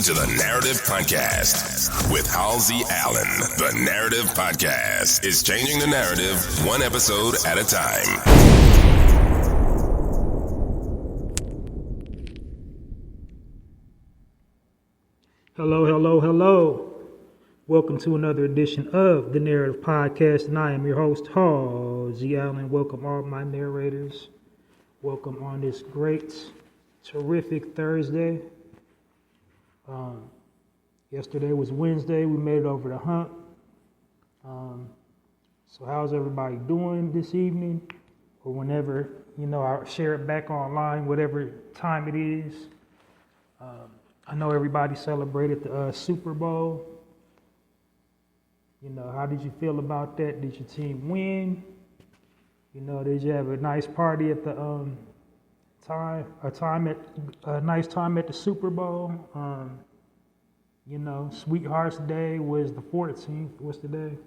listening to the Narrative Podcast with Halsey Allen. The Narrative Podcast is changing the narrative one episode at a time. Hello. Welcome to another edition of the Narrative Podcast, and I am your host, Halsey Allen. Welcome all my narrators. Welcome on this great, terrific Thursday. Yesterday was Wednesday. We made it over the hump. So how's everybody doing this evening? Or whenever, I share it back online, whatever time it is. I know everybody celebrated the Super Bowl. How did you feel about that? Did your team win? Did you have a nice party at the nice time at the Super Bowl? Sweethearts Day was the 14th. What's the day?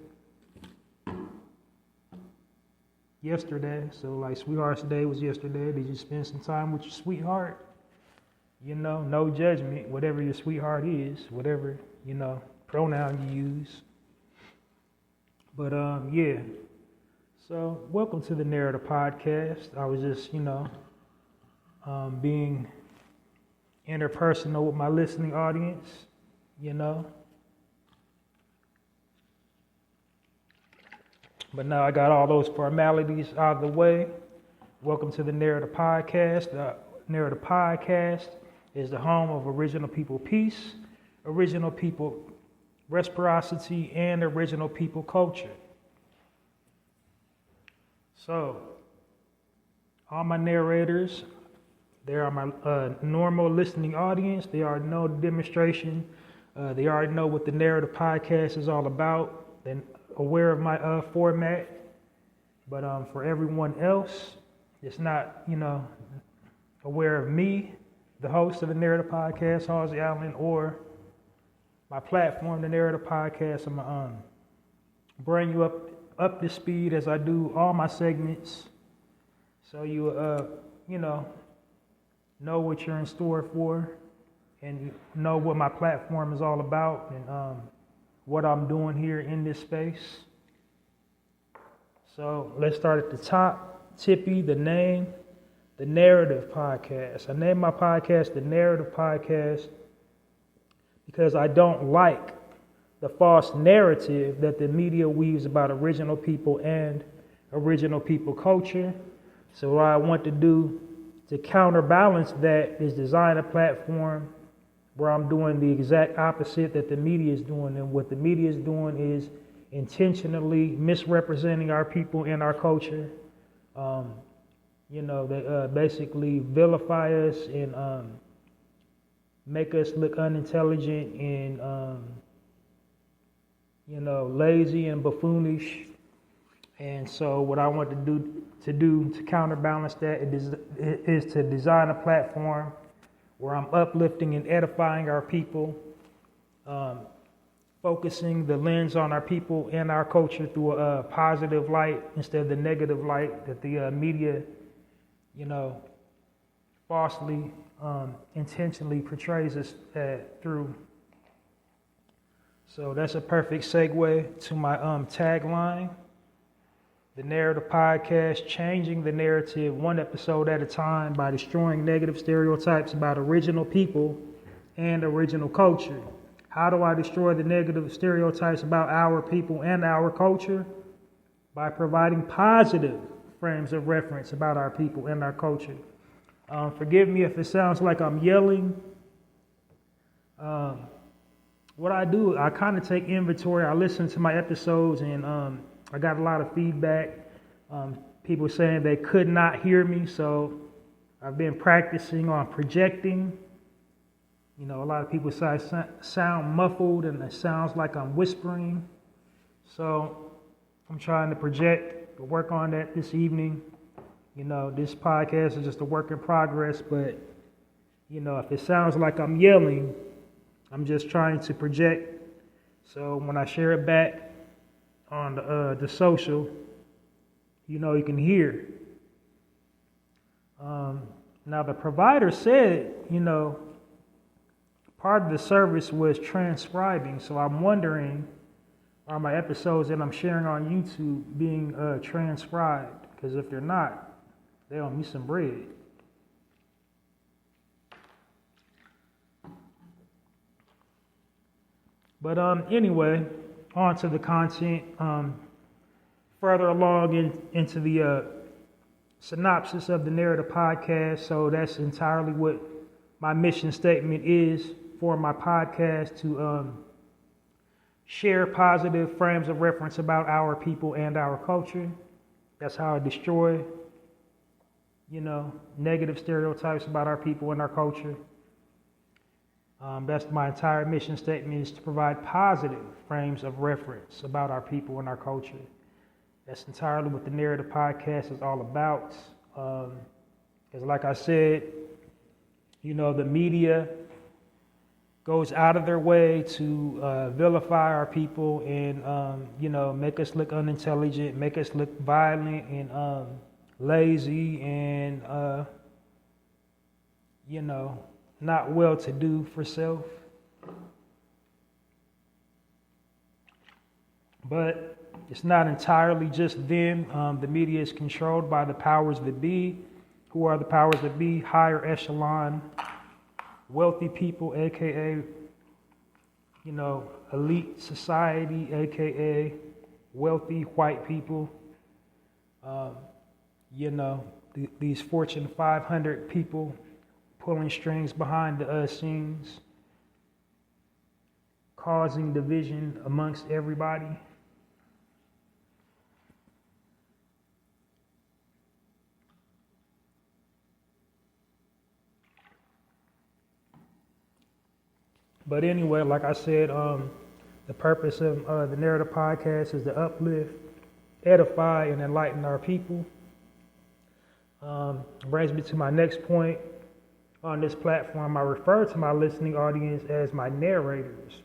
Yesterday. So Sweethearts Day was yesterday. Did you spend some time with your sweetheart? No judgment, whatever your sweetheart is, whatever, pronoun you use. But, yeah. So, welcome to the Narrator Podcast. I was just, being interpersonal with my listening audience, But now I got all those formalities out of the way. Welcome to the Narrator Podcast. The Narrator Podcast is the home of original people peace, original people reciprocity, and original people culture. So, all my narrators, they are my normal listening audience. They already know the demonstration. They already know what the Narrative Podcast is all about. They're aware of my format. But for everyone else, it's not, aware of me, the host of the Narrative Podcast, Halsey Allen, or my platform, the Narrative Podcast. I'm going to bring you up to speed as I do all my segments, so you know what you're in store for, and you know what my platform is all about, and what I'm doing here in this space. So let's start at the top. Tippy, the name, the Narrative Podcast. I named my podcast the Narrative Podcast because I don't like the false narrative that the media weaves about original people and original people culture. So what I want to do to counterbalance that is design a platform where I'm doing the exact opposite that the media is doing. And what the media is doing is intentionally misrepresenting our people and our culture. They basically vilify us and make us look unintelligent and, lazy and buffoonish. And so what I want to do to counterbalance that is to design a platform where I'm uplifting and edifying our people, focusing the lens on our people and our culture through a positive light instead of the negative light that the media, falsely, intentionally portrays us through. So that's a perfect segue to my tagline. The Narrative Podcast, changing the narrative one episode at a time by destroying negative stereotypes about original people and original culture. How do I destroy the negative stereotypes about our people and our culture? By providing positive frames of reference about our people and our culture. Forgive me if it sounds like I'm yelling. What I do, I kind of take inventory. I listen to my episodes, and I got a lot of feedback. People saying they could not hear me, so I've been practicing on projecting. A lot of people say I sound muffled and it sounds like I'm whispering. So I'm trying to project, work on that this evening. This podcast is just a work in progress, but, if it sounds like I'm yelling, I'm just trying to project. So when I share it back on the social, you can hear. Now the provider said, part of the service was transcribing. So I'm wondering, are my episodes that I'm sharing on YouTube being transcribed? Because if they're not, they owe me some bread. But anyway, on to the content. Further along into the synopsis of the Narrator podcast. So that's entirely what my mission statement is for my podcast, to share positive frames of reference about our people and our culture. That's how I destroy, negative stereotypes about our people and our culture. That's my entire mission statement, is to provide positive frames of reference about our people and our culture. That's entirely what the Narrator podcast is all about. Because like I said, the media goes out of their way to vilify our people and, make us look unintelligent, make us look violent and lazy and, not well-to-do for self. But it's not entirely just them. The media is controlled by the powers that be. Who are the powers that be? Higher echelon, wealthy people, aka, elite society, aka wealthy white people. These Fortune 500 people pulling strings behind the scenes, causing division amongst everybody. But anyway, like I said, the purpose of the Narrator podcast is to uplift, edify, and enlighten our people. Brings me to my next point. On this platform, I refer to my listening audience as my narrators.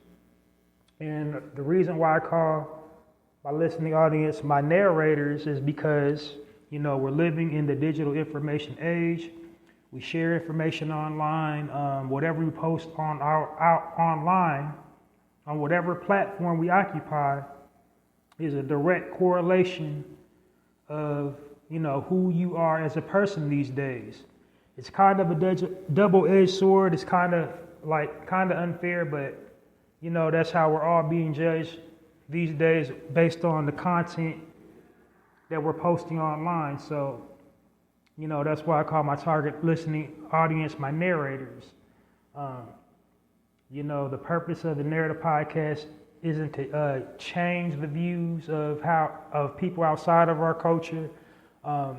And the reason why I call my listening audience my narrators is because, we're living in the digital information age. We share information online. Whatever we post on online, on whatever platform we occupy, is a direct correlation of, who you are as a person these days. It's kind of a double-edged sword. It's kind of unfair, but, that's how we're all being judged these days based on the content that we're posting online. So, that's why I call my target listening audience my narrators. The purpose of the Narrator podcast isn't to change the views of people outside of our culture, how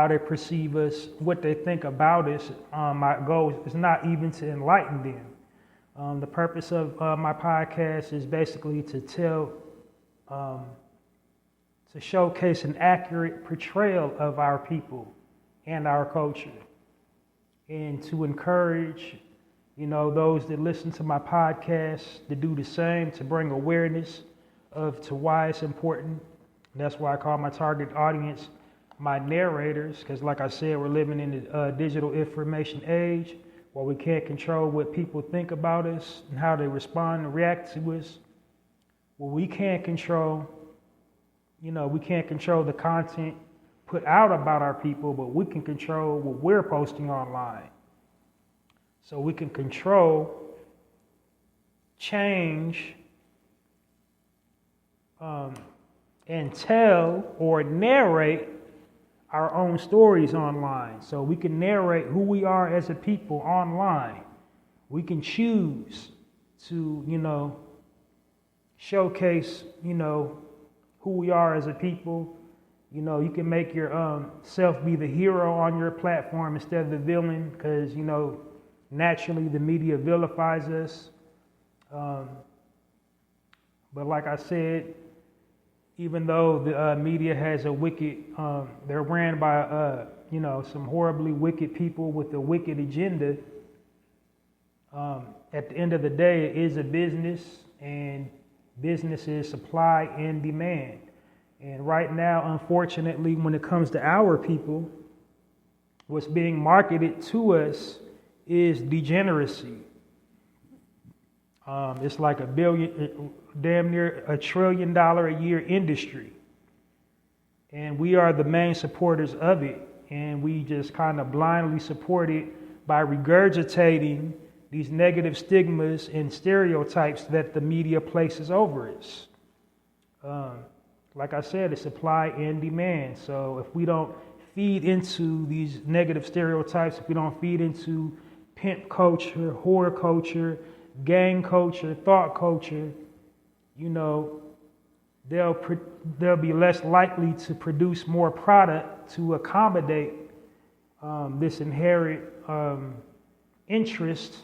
they perceive us, what they think about us. My goal is not even to enlighten them. The purpose of my podcast is basically to showcase an accurate portrayal of our people and our culture, and to encourage, those that listen to my podcast to do the same, to bring awareness to why it's important. And that's why I call my target audience my narrators, because like I said, we're living in the digital information age where we can't control what people think about us and how they respond and react to us. Well, we can't control the content put out about our people, but we can control what we're posting online. So we can control, change, and tell or narrate our own stories online. So we can narrate who we are as a people online. We can choose to, showcase, who we are as a people. You can make your self be the hero on your platform instead of the villain, because, naturally the media vilifies us. But like I said, even though the media has a wicked, they're ran by, some horribly wicked people with a wicked agenda. At the end of the day, it is a business, and business is supply and demand. And right now, unfortunately, when it comes to our people, what's being marketed to us is degeneracy. It's like damn near $1 trillion a year industry. And we are the main supporters of it. And we just kind of blindly support it by regurgitating these negative stigmas and stereotypes that the media places over us. Like I said, it's supply and demand. So if we don't feed into these negative stereotypes, if we don't feed into pimp culture, whore culture, gang culture, thought culture, they'll be less likely to produce more product to accommodate this inherent interest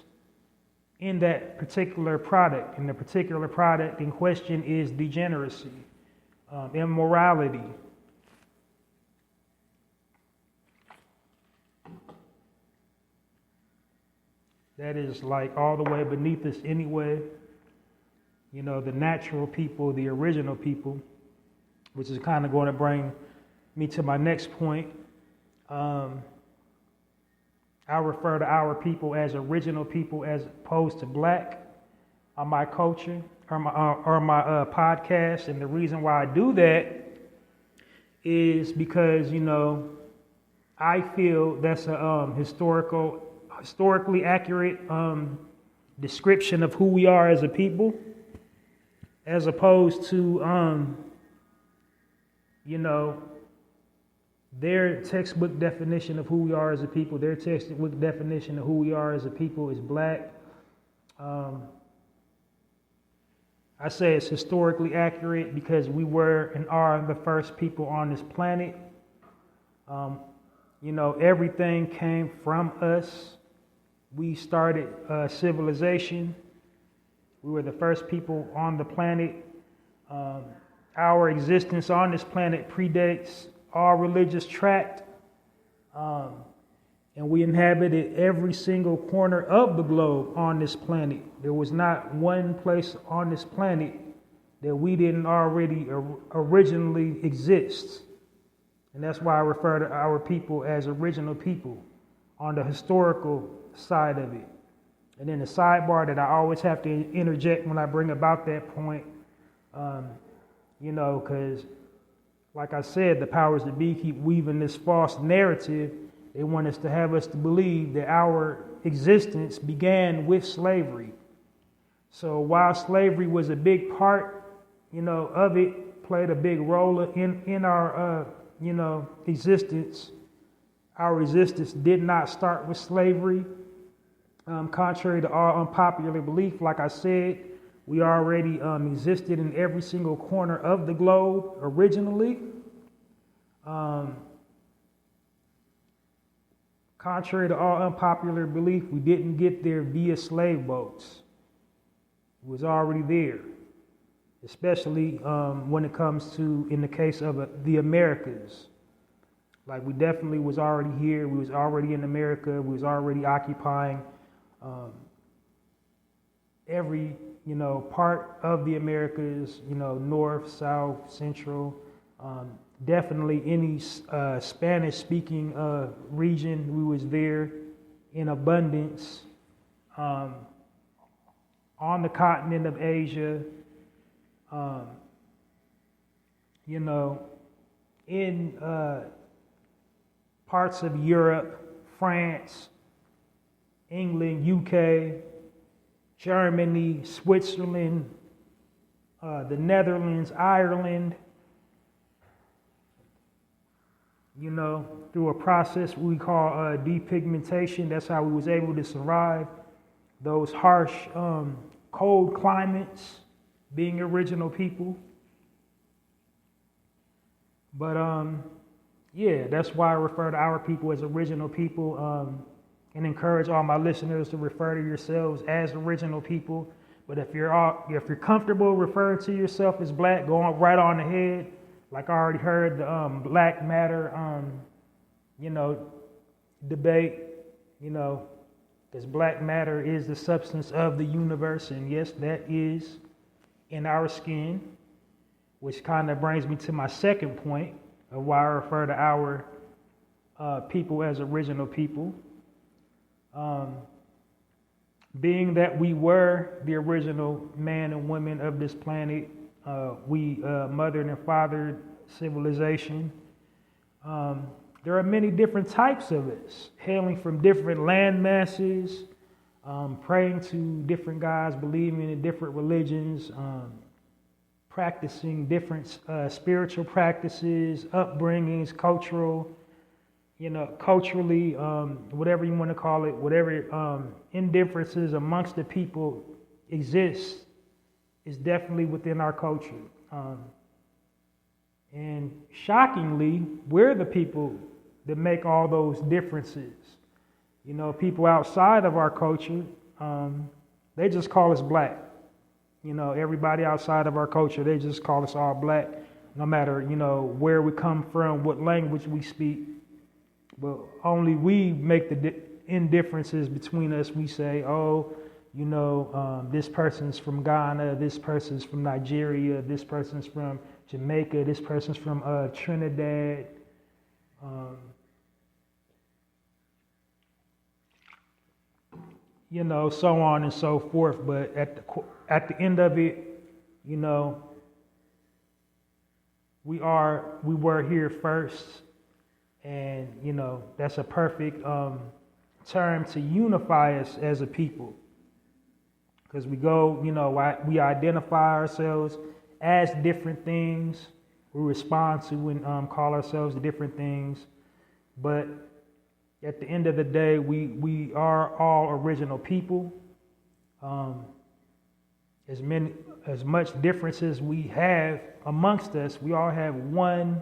in that particular product. And the particular product in question is degeneracy, immorality. That is like all the way beneath us anyway. The natural people, the original people, which is kind of going to bring me to my next point. I refer to our people as original people as opposed to black on my culture or my podcast. And the reason why I do that is because, I feel that's a historically accurate description of who we are as a people, as opposed to, their textbook definition of who we are as a people. Their textbook definition of who we are as a people is black. I say it's historically accurate because we were and are the first people on this planet. Everything came from us. We started civilization. We were the first people on the planet. Our existence on this planet predates all religious tract. And we inhabited every single corner of the globe on this planet. There was not one place on this planet that we didn't already originally exist. And that's why I refer to our people as original people on the historical side of it. And then the sidebar that I always have to interject when I bring about that point, because like I said, the powers that be keep weaving this false narrative. They want us to have us to believe that our existence began with slavery. So while slavery was a big part, of it, played a big role in our, existence, our existence did not start with slavery. Contrary to all unpopular belief, like I said, we already existed in every single corner of the globe originally. Contrary to all unpopular belief, we didn't get there via slave boats. It was already there, especially when it comes to, in the case of the Americas. Like we definitely was already here. We was already in America. We was already occupying every, part of the Americas, north, south, central, definitely any Spanish-speaking region. We was there in abundance. On the continent of Asia, in parts of Europe, France, England, UK, Germany, Switzerland, the Netherlands, Ireland, through a process we call depigmentation. That's how we was able to survive those harsh, cold climates, being original people. But that's why I refer to our people as original people, and encourage all my listeners to refer to yourselves as original people. But if you're comfortable referring to yourself as black, go on right on ahead. Like I already heard the Black Matter, debate, because black matter is the substance of the universe, and yes, that is in our skin, which kind of brings me to my second point of why I refer to our people as original people. being that we were the original man and woman of this planet, we mothered and fathered civilization. There are many different types of us, hailing from different land masses, praying to different gods, believing in different religions, practicing different spiritual practices, upbringings, culturally, whatever you want to call it, whatever indifferences amongst the people exist, is definitely within our culture. And shockingly, we're the people that make all those differences. People outside of our culture, they just call us black. Everybody outside of our culture, they just call us all black, no matter, where we come from, what language we speak. But only we make the indifferences between us. We say, this person's from Ghana, this person's from Nigeria, this person's from Jamaica, this person's from Trinidad. So on and so forth. But at the end of it, we were here first, and that's a perfect term to unify us as a people, because we identify ourselves as different things. We respond to and call ourselves different things, but at the end of the day, we are all original people. As much differences we have amongst us, we all have one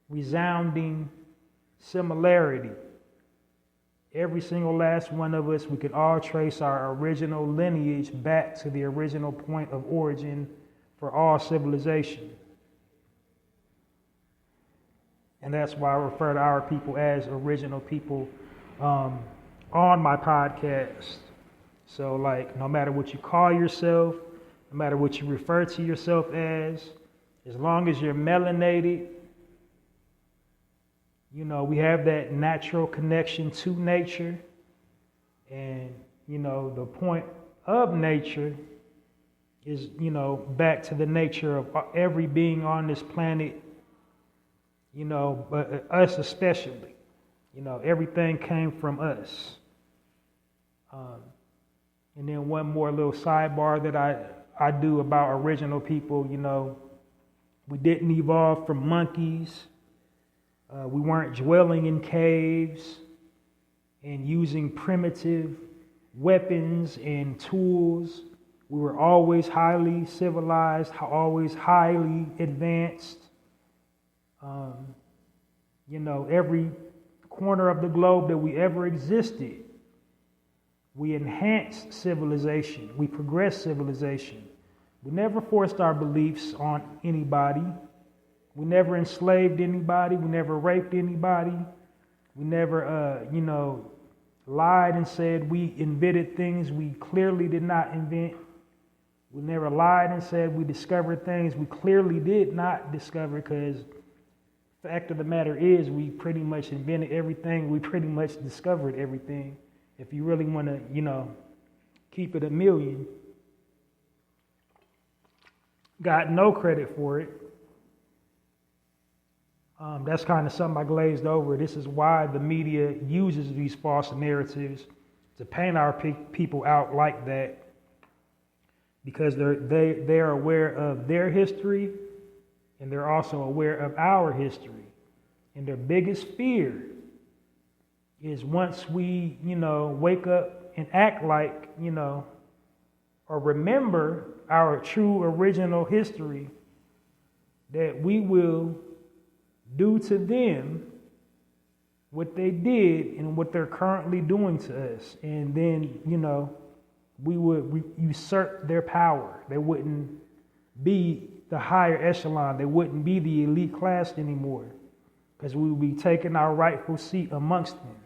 resounding similarity. Every single last one of us, we can all trace our original lineage back to the original point of origin for all civilization. And that's why I refer to our people as original people on my podcast. So, no matter what you call yourself, no matter what you refer to yourself as long as you're melanated, we have that natural connection to nature. And, the point of nature is, back to the nature of every being on this planet, but us especially. Everything came from us. And then one more little sidebar that I do about original people, we didn't evolve from monkeys. We weren't dwelling in caves and using primitive weapons and tools. We were always highly civilized, always highly advanced. Every corner of the globe that we ever existed, we enhanced civilization. We progressed civilization. We never forced our beliefs on anybody. We never enslaved anybody. We never raped anybody. We never, lied and said we invented things we clearly did not invent. We never lied and said we discovered things we clearly did not discover, because the fact of the matter is we pretty much invented everything. We pretty much discovered everything. If you really want to, keep it a million. Got no credit for it. That's kind of something I glazed over. This is why the media uses these false narratives to paint our people out like that, because they're aware of their history, and they're also aware of our history. And their biggest fear is once we, wake up and act like, or remember our true original history, that we will do to them what they did and what they're currently doing to us. And then, we would usurp their power. They wouldn't be the higher echelon. They wouldn't be the elite class anymore, because we would be taking our rightful seat amongst them.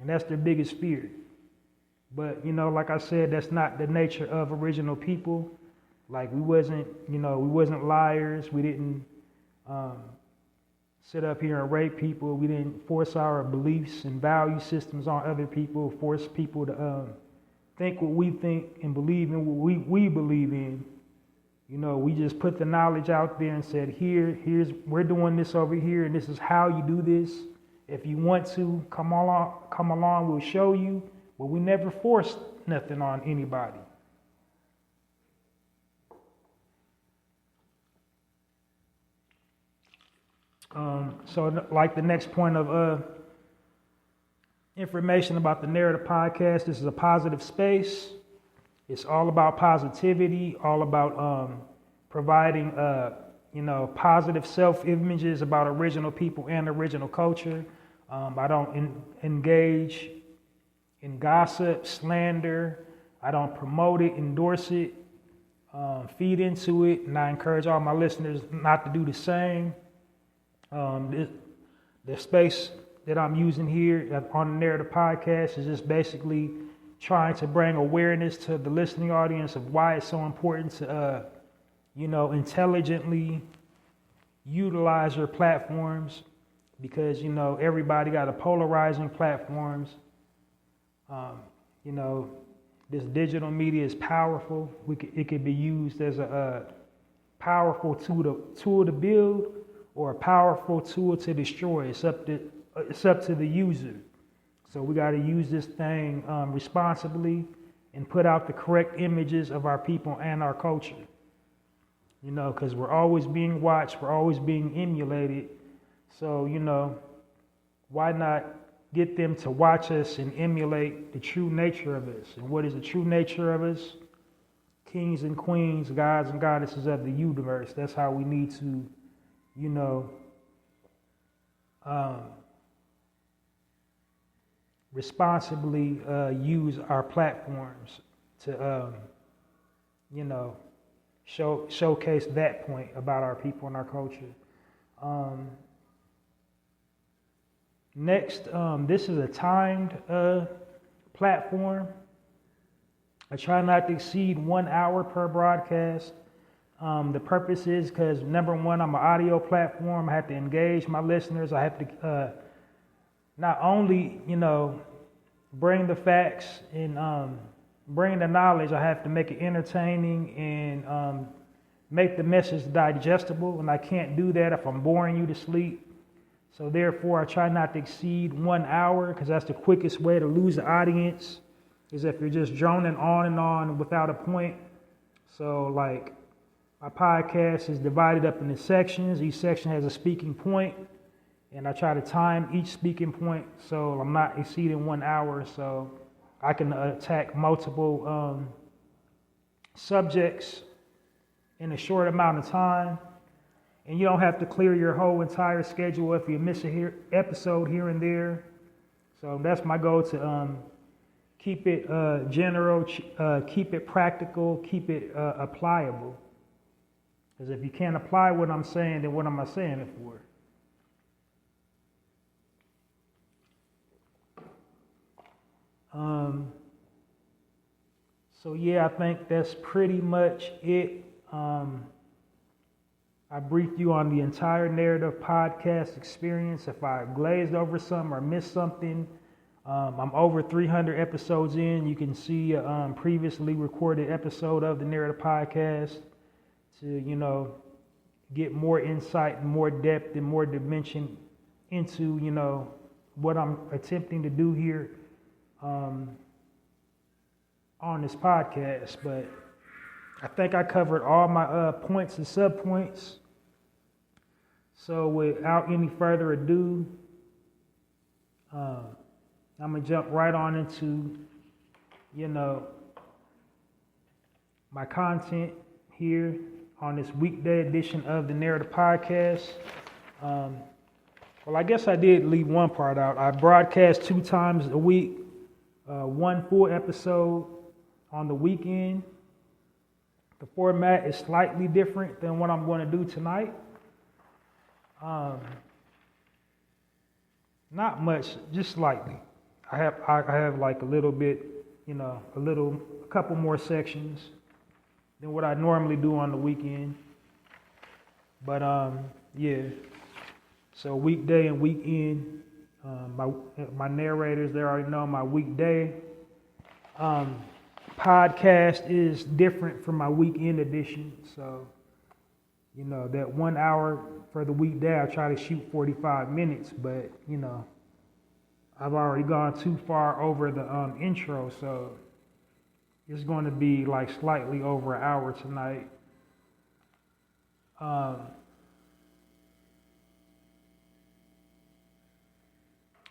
And that's their biggest fear. But, like I said, that's not the nature of original people. We wasn't liars. We didn't sit up here and rape people. We didn't force our beliefs and value systems on other people, force people to think what we think and believe in what we believe in. We just put the knowledge out there and said, we're doing this over here, and this is how you do this. If you want to come along, we'll show you, but we never force nothing on anybody. So like the next point of information about the Narrator podcast, this is a positive space. It's all about positivity, all about providing, positive self-images about original people and original culture. I don't engage in gossip, slander. I don't promote it, endorse it, feed into it, and I encourage all my listeners not to do the same. The space that I'm using here on the Narrator podcast is just basically trying to bring awareness to the listening audience of why it's so important to, intelligently utilize your platforms, because, everybody got a polarizing platforms. This digital media is powerful. It could be used as a powerful tool to build, or a powerful tool to destroy. It's up to the user. So we got to use this thing responsibly and put out the correct images of our people and our culture. Because we're always being watched, we're always being emulated. So, why not get them to watch us and emulate the true nature of us? And what is the true nature of us? Kings and queens, gods and goddesses of the universe. That's how we need to, responsibly use our platforms to, showcase that point about our people and our culture. Next, this is a timed platform. I try not to exceed 1 hour per broadcast. The purpose is because, number one, I'm an audio platform. I have to engage my listeners. I have to not only, bring the facts and bring the knowledge, I have to make it entertaining and make the message digestible. And I can't do that if I'm boring you to sleep. So therefore, I try not to exceed 1 hour, because that's the quickest way to lose the audience, is if you're just droning on and on without a point. So like, my podcast is divided up into sections. Each section has a speaking point, and I try to time each speaking point so I'm not exceeding 1 hour, so I can attack multiple subjects in a short amount of time. And you don't have to clear your whole entire schedule if you miss an episode here and there. So that's my goal, to keep it general, keep it practical, keep it applicable. Because if you can't apply what I'm saying, then what am I saying it for? So yeah, I think that's pretty much it. I briefed you on the entire Narrative podcast experience. If I glazed over something or missed something, I'm over 300 episodes in. You can see a previously recorded episode of the Narrative podcast to, get more insight and more depth and more dimension into, what I'm attempting to do here on this podcast. But I think I covered all my points and subpoints. So without any further ado, I'm going to jump right on into, my content here on this weekday edition of the Narrative podcast. Well, I guess I did leave one part out. I broadcast 2 times a week, one full episode on the weekend. The format is slightly different than what I'm going to do tonight. Not much, just slightly. I have like a little bit, a couple more sections than what I normally do on the weekend. But yeah. So weekday and weekend, my narrators, they already know my weekday. podcast is different from my weekend edition. So, that 1 hour for the weekday, I try to shoot 45 minutes, but, I've already gone too far over the intro, so it's going to be like slightly over an hour tonight.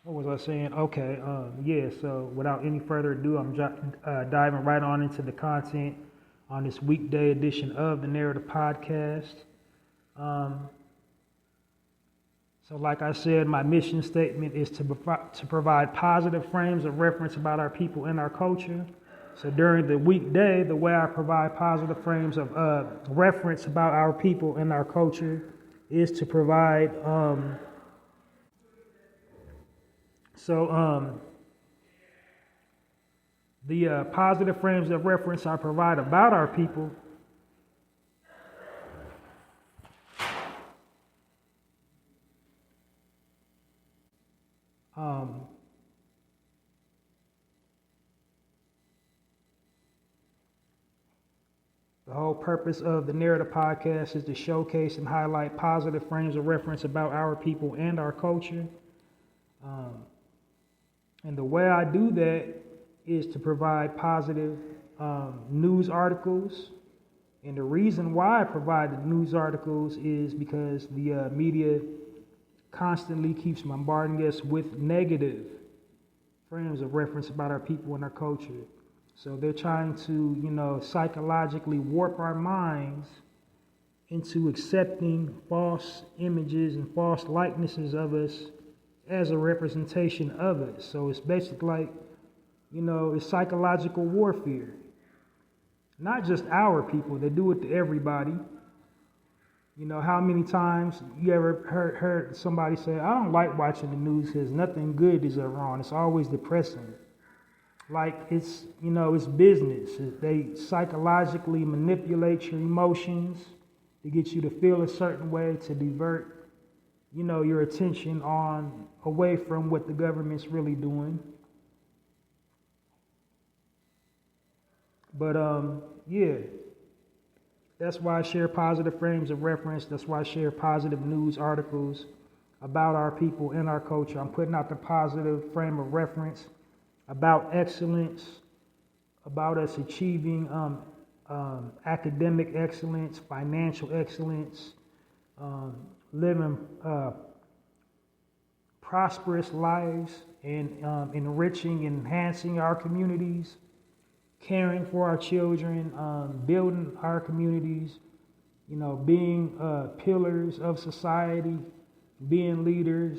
What was I saying? Okay, so without any further ado, I'm diving right on into the content on this weekday edition of the Narrator podcast. So like I said, my mission statement is to provide positive frames of reference about our people and our culture. So during the weekday, the way I provide positive frames of reference about our people and our culture is to provide the positive frames of reference I provide about our people the whole purpose of the Narrator podcast is to showcase and highlight positive frames of reference about our people and our culture. And the way I do that is to provide positive news articles. And the reason why I provide the news articles is because the media constantly keeps bombarding us with negative frames of reference about our people and our culture. So they're trying to, psychologically warp our minds into accepting false images and false likenesses of us as a representation of us. So it's basically like, it's psychological warfare. Not just our people, they do it to everybody. How many times you ever heard somebody say, I don't like watching the news because nothing good is ever on. It's always depressing. Like it's business. They psychologically manipulate your emotions to get you to feel a certain way, to divert your attention away from what the government's really doing. But that's why I share positive frames of reference. That's why I share positive news articles about our people and our culture. I'm putting out the positive frame of reference about excellence, about us achieving academic excellence, financial excellence, living prosperous lives, and enriching and enhancing our communities, caring for our children, building our communities, being pillars of society, being leaders,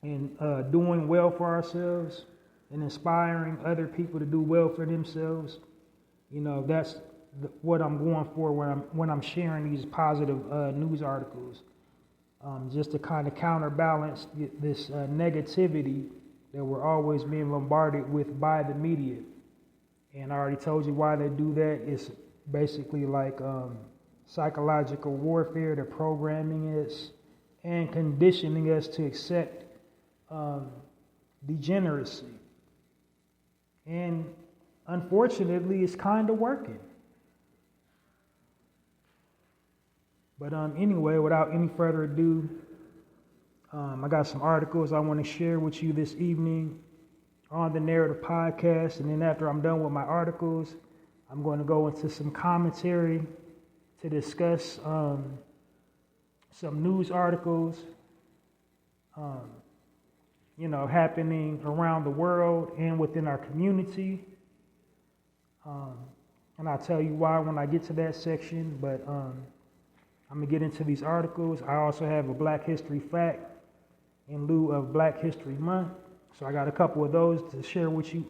and doing well for ourselves, and inspiring other people to do well for themselves. That's what I'm going for when I'm sharing these positive news articles, just to kind of counterbalance this negativity that we're always being bombarded with by the media. And I already told you why they do that. It's basically like psychological warfare. They're programming us and conditioning us to accept degeneracy. And unfortunately, it's kind of working. But anyway, without any further ado, I got some articles I want to share with you this evening on the Narrator podcast. And then after I'm done with my articles, I'm going to go into some commentary to discuss some news articles, happening around the world and within our community. And I'll tell you why when I get to that section, but I'm going to get into these articles. I also have a Black History fact in lieu of Black History Month. So I got a couple of those to share with you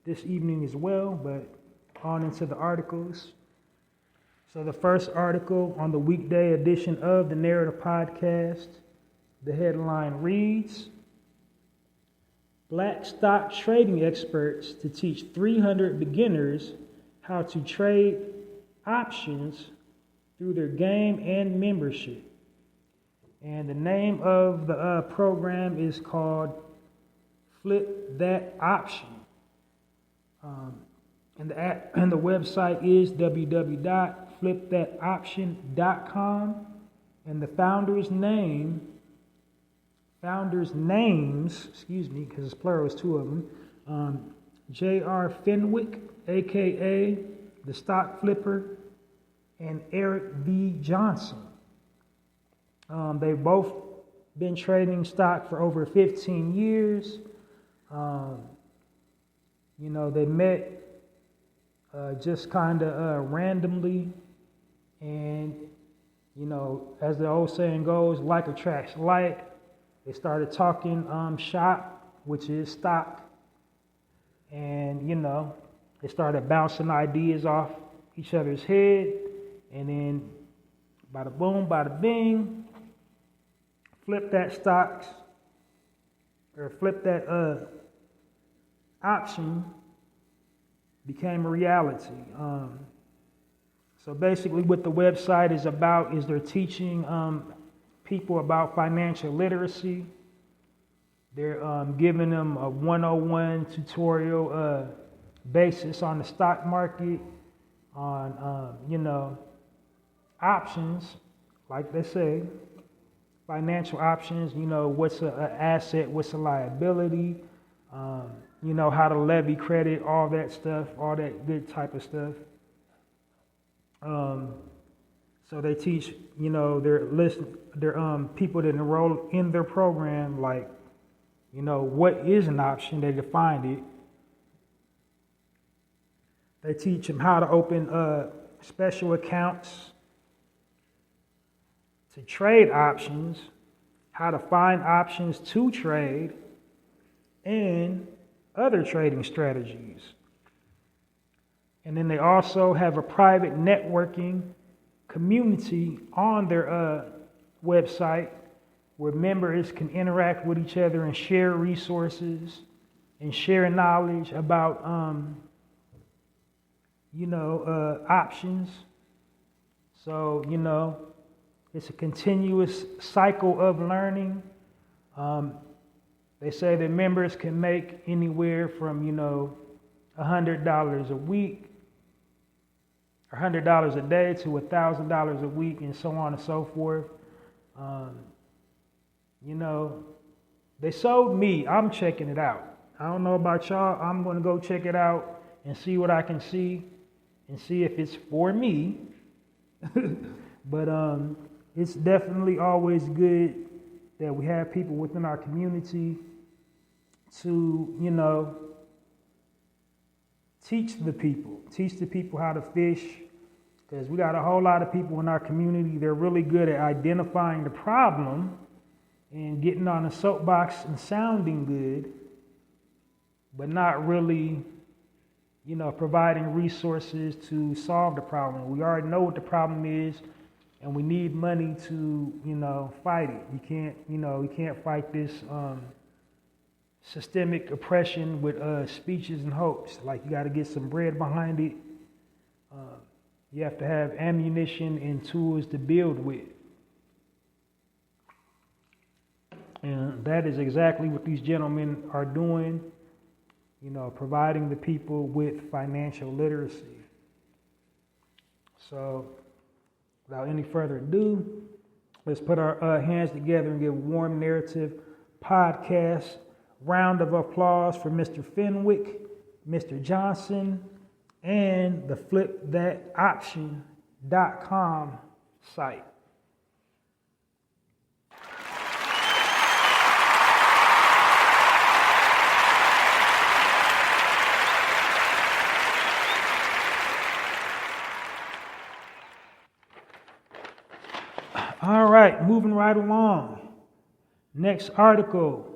this evening as well, but on into the articles. So the first article on the weekday edition of the Narrator podcast, the headline reads, Black stock trading experts to teach 300 beginners how to trade options through their game and membership. And the name of the program is called Flip That Option. And the website is www.flipthatoption.com. And the founders' names, because it's plural, it's two of them. J.R. Fenwick, a.k.a. the Stock Flipper, and Eric V. Johnson. They've both been trading stock for over 15 years. They met just kind of randomly. And, as the old saying goes, like attracts like. They started talking shop, which is stock. And, they started bouncing ideas off each other's head. And then, bada boom, bada bing, flip that option became a reality. So basically what the website is about is they're teaching people about financial literacy. They're giving them a 101 tutorial basis on the stock market, on, options, like they say, financial options, what's an asset, what's a liability, how to levy credit, all that stuff, all that good type of stuff. So they teach, their people that enroll in their program, like, what is an option? They define it. They teach them how to open special accounts to trade options, how to find options to trade, and other trading strategies. And then they also have a private networking community on their website where members can interact with each other and share resources and share knowledge about, options. So, it's a continuous cycle of learning. They say that members can make anywhere from, $100 a week, or $100 a day to $1,000 a week, and so on and so forth. They sold me. I'm checking it out. I don't know about y'all. I'm going to go check it out and see what I can see and see if it's for me. But it's definitely always good that we have people within our community to, teach the people how to fish, because we got a whole lot of people in our community. They're really good at identifying the problem and getting on a soapbox and sounding good, but not really, providing resources to solve the problem. We already know what the problem is, and we need money to, fight it. You can't fight this systemic oppression with speeches and hopes. Like, you got to get some bread behind it. You have to have ammunition and tools to build with. And that is exactly what these gentlemen are doing, providing the people with financial literacy. So, without any further ado, let's put our hands together and give a warm narrative podcast round of applause for Mr. Fenwick, Mr. Johnson, and the flipthatoption.com site. All right, moving right along. Next article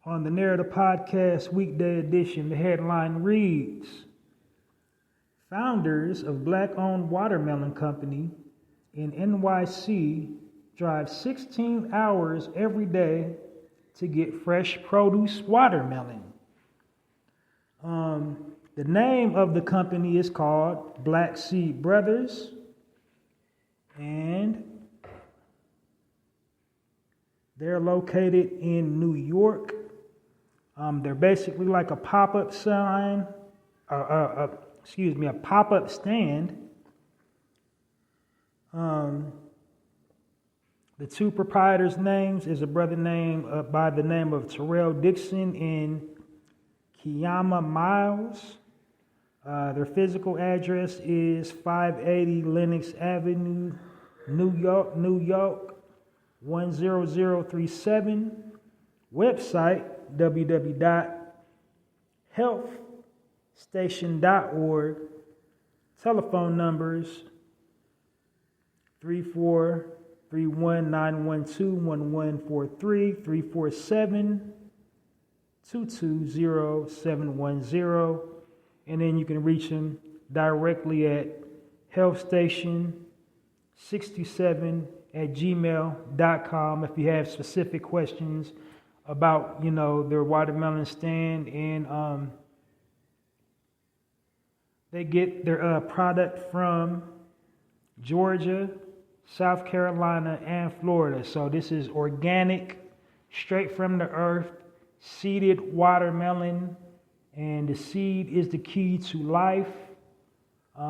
on the Narrator Podcast Weekday Edition. The headline reads, Founders of Black-owned watermelon company in NYC drive 16 hours every day to get fresh produce watermelon. The name of the company is called Black Seed Brothers, and they're located in New York. They're basically like a pop-up sign a pop-up stand. The two proprietors' names is a brother named by the name of Terrell Dixon and Kiyama Miles. Their physical address is 580 Lenox Avenue, New York, 10037. Website, www.healthstation.org. Telephone numbers, 34319121143, 347-220-710. And then you can reach them directly at healthstation67@gmail.com if you have specific questions about, their watermelon stand. And they get their product from Georgia, South Carolina, and Florida. So this is organic, straight from the earth, seeded watermelon. And the seed is the key to life.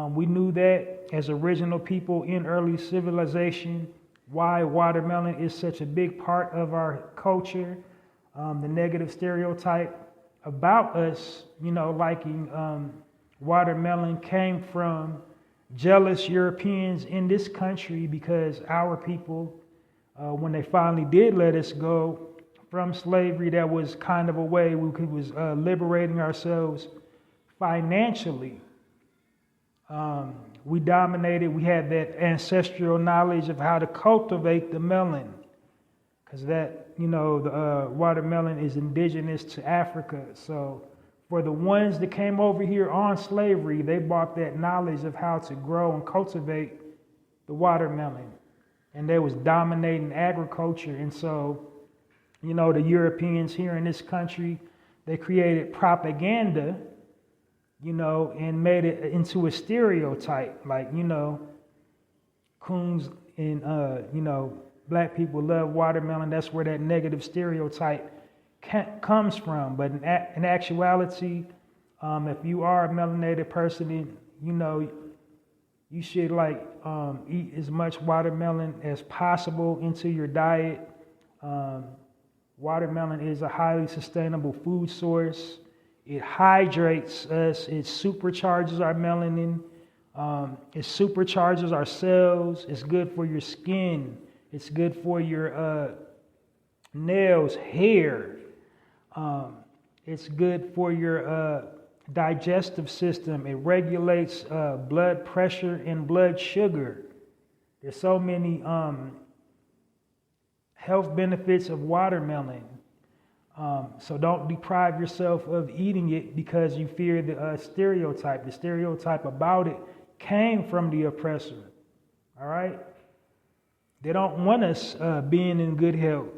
We knew that as original people in early civilization, why watermelon is such a big part of our culture. The negative stereotype about us, liking watermelon came from jealous Europeans in this country, because our people, when they finally did let us go from slavery, that was kind of a way we was liberating ourselves financially. We dominated. We had that ancestral knowledge of how to cultivate the melon, because that, the watermelon is indigenous to Africa. So for the ones that came over here on slavery, they brought that knowledge of how to grow and cultivate the watermelon, and they was dominating agriculture. And so, the Europeans here in this country, they created propaganda, and made it into a stereotype. Like, coons and, black people love watermelon. That's where that negative stereotype comes from. But in actuality, if you are a melanated person, you should eat as much watermelon as possible into your diet. Watermelon is a highly sustainable food source. It hydrates us. It supercharges our melanin. It supercharges our cells. It's good for your skin. It's good for your nails, hair. It's good for your digestive system. It regulates blood pressure and blood sugar. There's so many health benefits of watermelon. So don't deprive yourself of eating it because you fear the stereotype. The stereotype about it came from the oppressor. All right? They don't want us being in good health.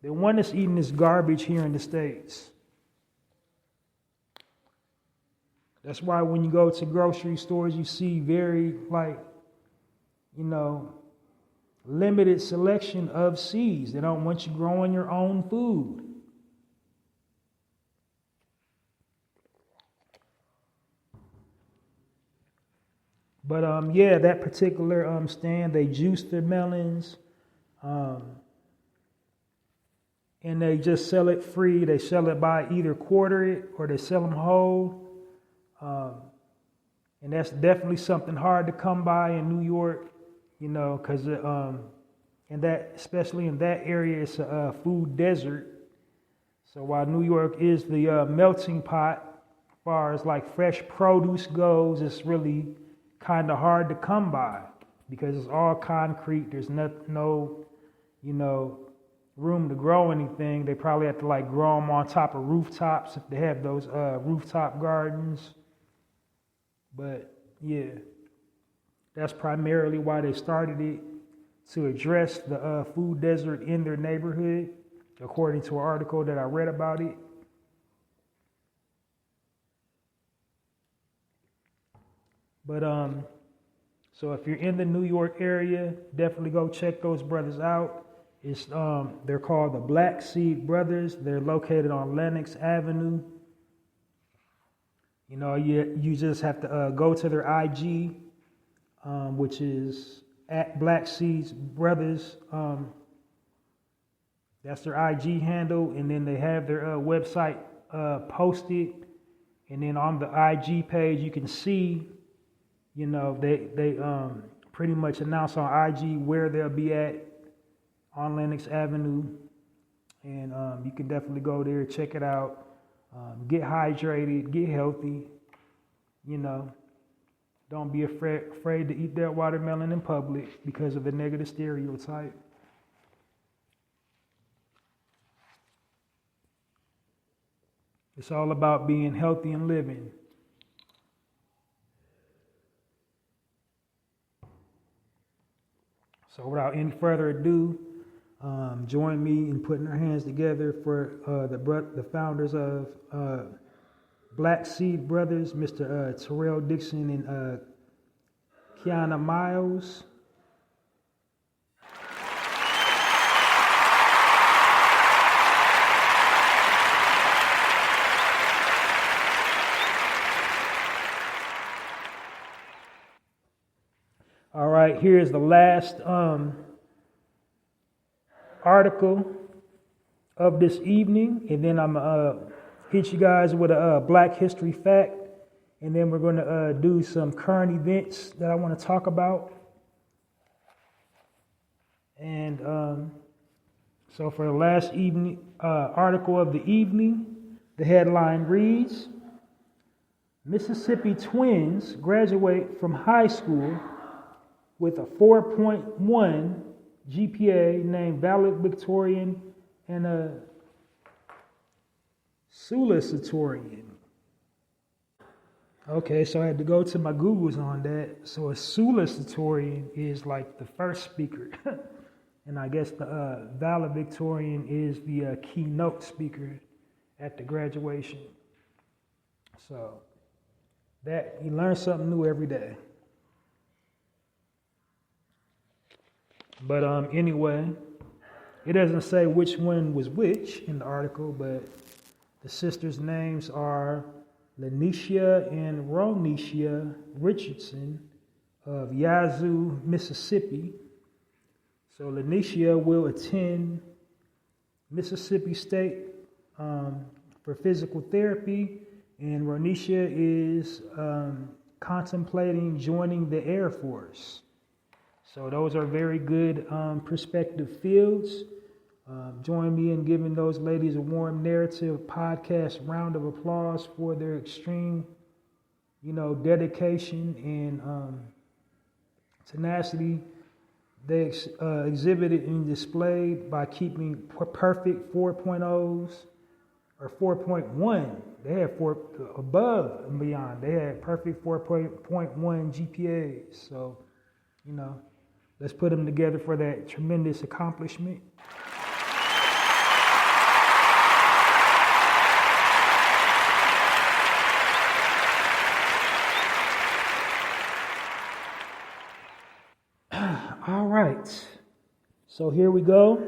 They want us eating this garbage here in the States. That's why when you go to grocery stores, you see very, limited selection of seeds. They don't want you growing your own food. But that particular stand, they juice their melons, and they just sell it free. They sell it by either quarter it or they sell them whole. And that's definitely something hard to come by in New York, because especially in that area, it's a food desert. So while New York is the melting pot, as far as fresh produce goes, it's really kind of hard to come by because it's all concrete. There's no room to grow anything. They probably have to grow them on top of rooftops if they have those rooftop gardens. But yeah, that's primarily why they started it, to address the food desert in their neighborhood, according to an article that I read about it. But so if you're in the New York area, definitely go check those brothers out. It's they're called the Black Seed Brothers. They're located on Lenox Avenue. You just have to go to their IG, which is at Black Seeds Brothers. That's their IG handle, and then they have their website posted. And then on the IG page, you can see, they pretty much announce on IG where they'll be at on Lenox Avenue. And you can definitely go there, check it out. Get hydrated, get healthy, Don't be afraid to eat that watermelon in public because of the negative stereotype. It's all about being healthy and living. So without any further ado, join me in putting our hands together for the founders of Black Seed Brothers, Mr. Terrell Dixon and Kiana Miles. All right, here's the last article of this evening, and then I'm hit you guys with a Black History fact, and then we're going to do some current events that I want to talk about. And so for the last evening article of the evening, the headline reads, Mississippi twins graduate from high school with a 4.1 GPA named valedictorian and a salutatorian. Okay, so I had to go to my Googles on that. So a salutatorian is like the first speaker. And I guess the valedictorian is the keynote speaker at the graduation. So that you learn something new every day. But anyway, it doesn't say which one was which in the article, but the sisters' names are Lanicia and Ronisha Richardson of Yazoo, Mississippi. So Lanicia will attend Mississippi State for physical therapy, and Ronisha is contemplating joining the Air Force. So those are very good prospective fields. Join me in giving those ladies a warm Narrative podcast round of applause for their extreme, dedication and tenacity they exhibited and displayed by keeping perfect 4.0s or 4.1. They had 4 above and beyond. They had perfect 4.1 GPAs. So, let's put them together for that tremendous accomplishment. All right. So here we go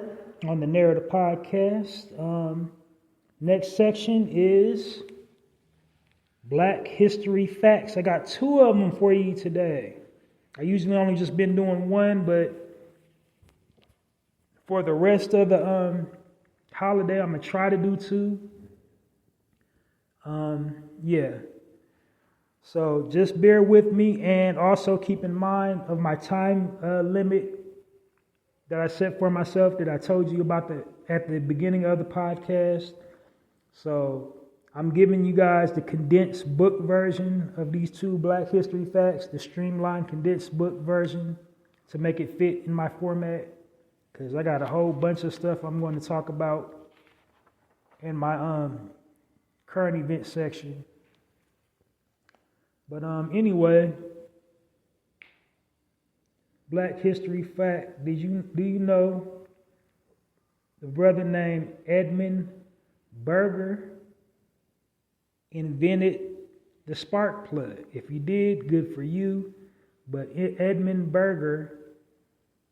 on the Narrative podcast. Next section is Black History Facts. I got 2 of them for you today. I usually only just been doing 1, but for the rest of the holiday, I'm going to try to do 2. Yeah. So just bear with me, and also keep in mind of my time limit that I set for myself that I told you about at the beginning of the podcast. So I'm giving you guys the condensed book version of these 2 Black History Facts, the streamlined condensed book version to make it fit in my format, because I got a whole bunch of stuff I'm going to talk about in my current event section. But anyway, Black History Fact, do you know the brother named Edmund Berger invented the spark plug? If you did, good for you. But Edmund Berger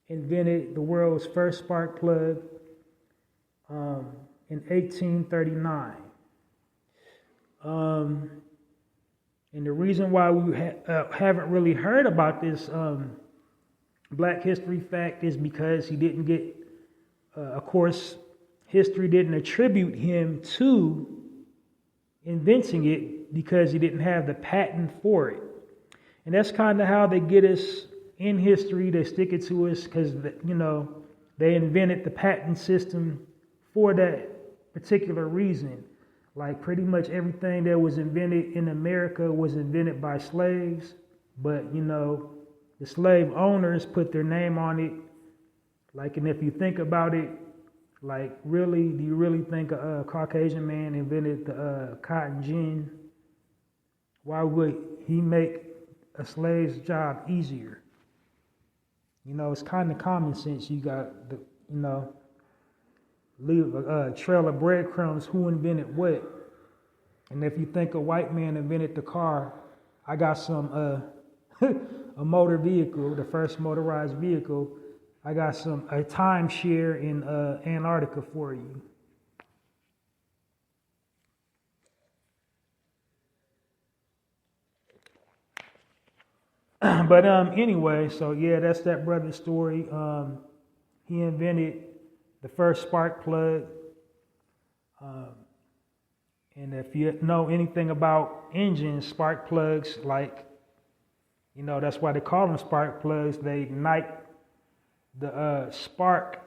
invented the world's first spark plug in 1839. And the reason why we haven't really heard about this Black history fact is because he didn't get, of course, history didn't attribute him to inventing it because he didn't have the patent for it. And that's kind of how they get us in history. They stick it to us because, they invented the patent system for that particular reason. Like pretty much everything that was invented in America was invented by slaves. But, the slave owners put their name on it. Like, and if you think about it, like, really, do you really think a Caucasian man invented the cotton gin? Why would he make a slave's job easier? It's kind of common sense. You got the, leave a trail of breadcrumbs. Who invented what? And if you think a white man invented the car, I got some a motor vehicle, the first motorized vehicle. I got a timeshare in Antarctica for you. But anyway, so yeah, that's that brother's story. He invented the first spark plug. And if you know anything about engines, spark plugs, like, that's why they call them spark plugs. They ignite the spark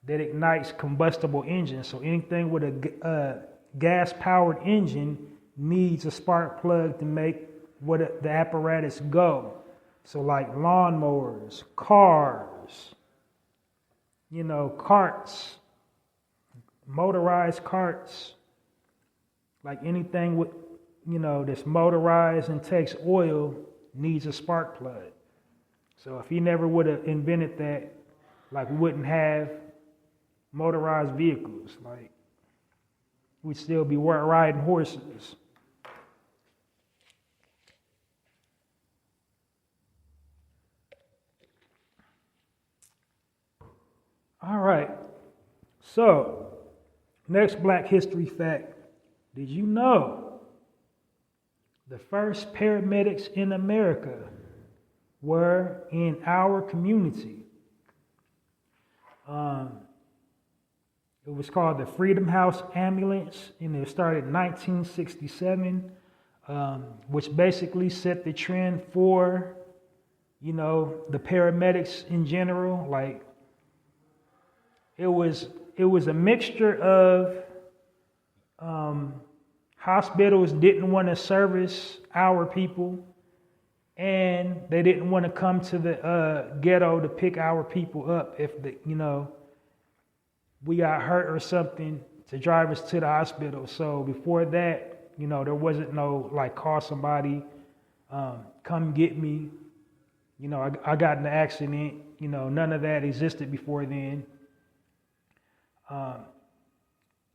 that ignites combustible engines. So anything with a gas-powered engine needs a spark plug to make the apparatus go. So like lawnmowers, cars, carts, motorized carts, like anything with, that's motorized and takes oil needs a spark plug. So if he never would have invented that, like, we wouldn't have motorized vehicles. Like, we'd still be riding horses. All right. So, next Black history fact. Did you know the first paramedics in America were in our community? It was called the Freedom House Ambulance, and it started in 1967, which basically set the trend for, the paramedics in general. Like, it was a mixture of hospitals didn't want to service our people, and they didn't want to come to the ghetto to pick our people up if we got hurt or something, to drive us to the hospital. So before that, there wasn't no like call somebody, come get me. I got in an accident. None of that existed before then.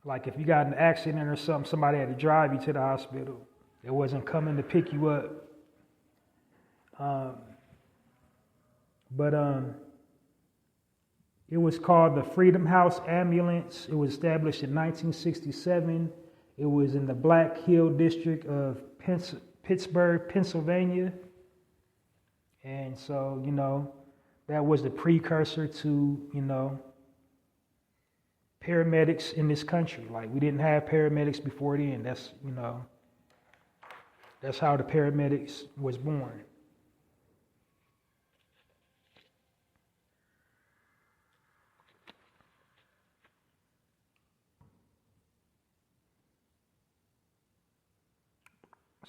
Like if you got in an accident or something, somebody had to drive you to the hospital. It wasn't coming to pick you up. But it was called the Freedom House Ambulance. It was established in 1967. It was in the Black Hill district of Pittsburgh, Pennsylvania. And so, that was the precursor to, paramedics in this country. Like, we didn't have paramedics before then. That's, that's how the paramedics was born.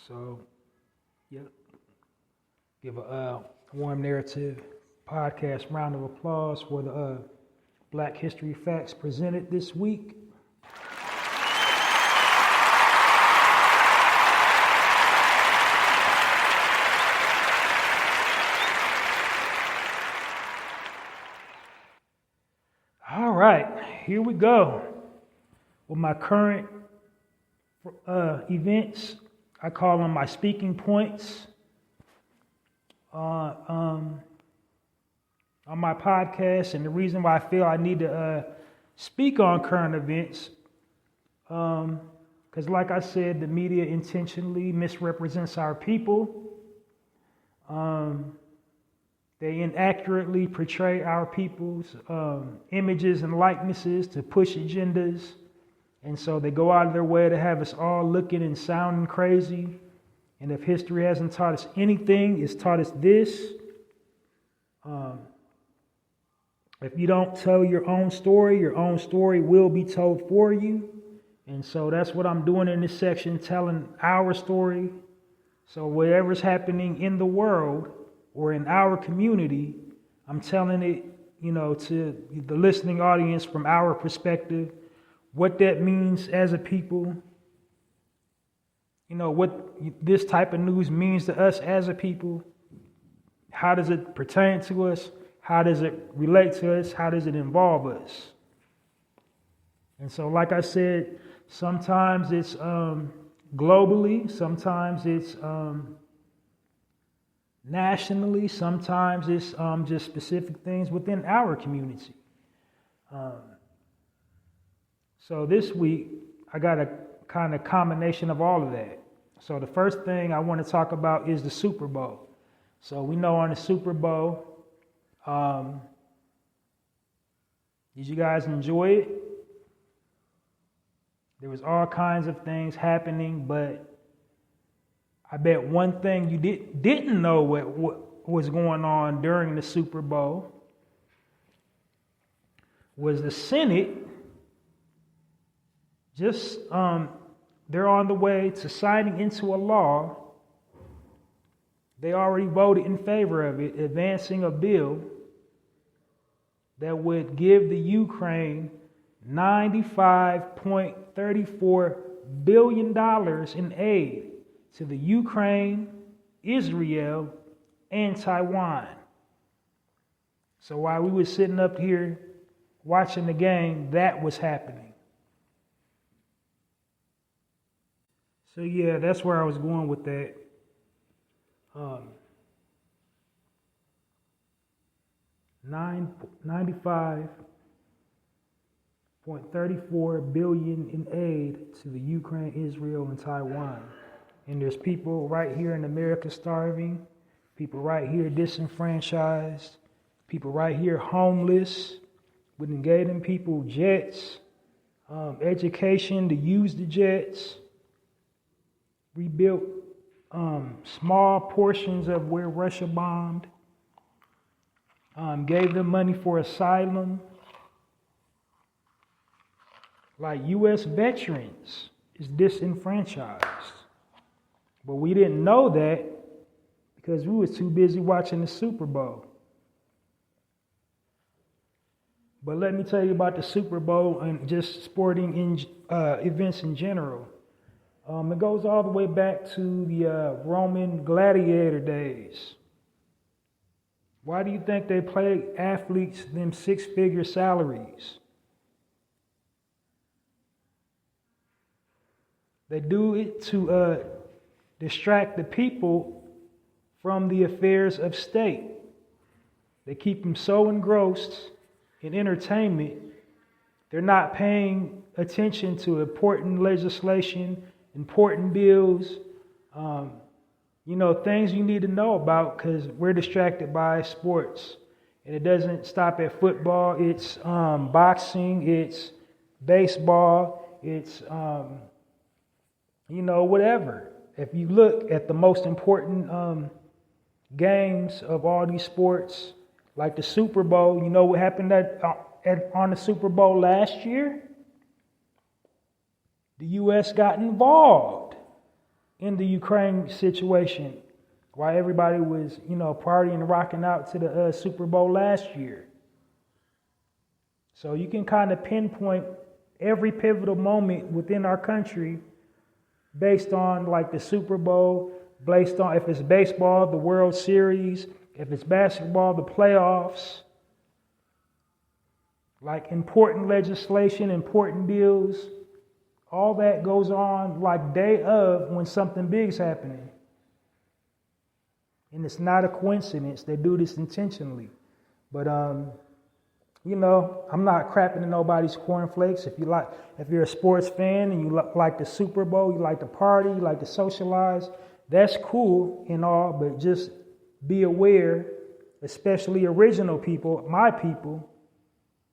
So, yeah, give a warm narrative podcast round of applause for the Black History Facts presented this week. All right, here we go. With my current events, I call them my speaking points. On my podcast, and the reason why I feel I need to speak on current events Because like I said, the media intentionally misrepresents our people. They inaccurately portray our people's images and likenesses to push agendas. And so they go out of their way to have us all looking and sounding crazy. And if history hasn't taught us anything, it's taught us this. If you don't tell your own story will be told for you. And so that's what I'm doing in this section, telling our story. So whatever's happening in the world or in our community, I'm telling it, to the listening audience from our perspective, what that means as a people, what this type of news means to us as a people. How does it pertain to us? How does it relate to us? How does it involve us? And so, like I said, sometimes it's globally, sometimes it's nationally, sometimes it's just specific things within our community. So this week, I got a kind of combination of all of that. So the first thing I want to talk about is the Super Bowl. So we know on the Super Bowl, did you guys enjoy it? There was all kinds of things happening, but I bet one thing you didn't know what was going on during the Super Bowl was the Senate just they're on the way to signing into a law. They already voted in favor of it, advancing a bill that would give the Ukraine $95.34 billion in aid to the Ukraine, Israel, and Taiwan. So while we were sitting up here watching the game, that was happening. So yeah, that's where I was going with that. $95.34 billion in aid to the Ukraine, Israel, and Taiwan. And there's people right here in America starving, people right here disenfranchised, people right here homeless. We're getting people jets, education to use the jets. We built small portions of where Russia bombed, gave them money for asylum. Like U.S. veterans is disenfranchised. But we didn't know that because we was too busy watching the Super Bowl. But let me tell you about the Super Bowl and just sporting events in general. It goes all the way back to the Roman gladiator days. Why do you think they pay athletes them six-figure salaries? They do it to distract the people from the affairs of state. They keep them so engrossed in entertainment, they're not paying attention to important legislation, important bills, things you need to know about because we're distracted by sports. And it doesn't stop at football. It's boxing, it's baseball, it's, whatever. If you look at the most important games of all these sports, like the Super Bowl, you know what happened on the Super Bowl last year? The U.S. got involved in the Ukraine situation while everybody was, partying and rocking out to the Super Bowl last year. So you can kind of pinpoint every pivotal moment within our country based on like the Super Bowl, based on if it's baseball, the World Series, if it's basketball, the playoffs, like important legislation, important bills, all that goes on like day of when something big's happening. And it's not a coincidence. They do this intentionally. But I'm not crapping in nobody's cornflakes. If you're a sports fan and you like the Super Bowl, you like to party, you like to socialize, that's cool and all, but just be aware, especially original people, my people,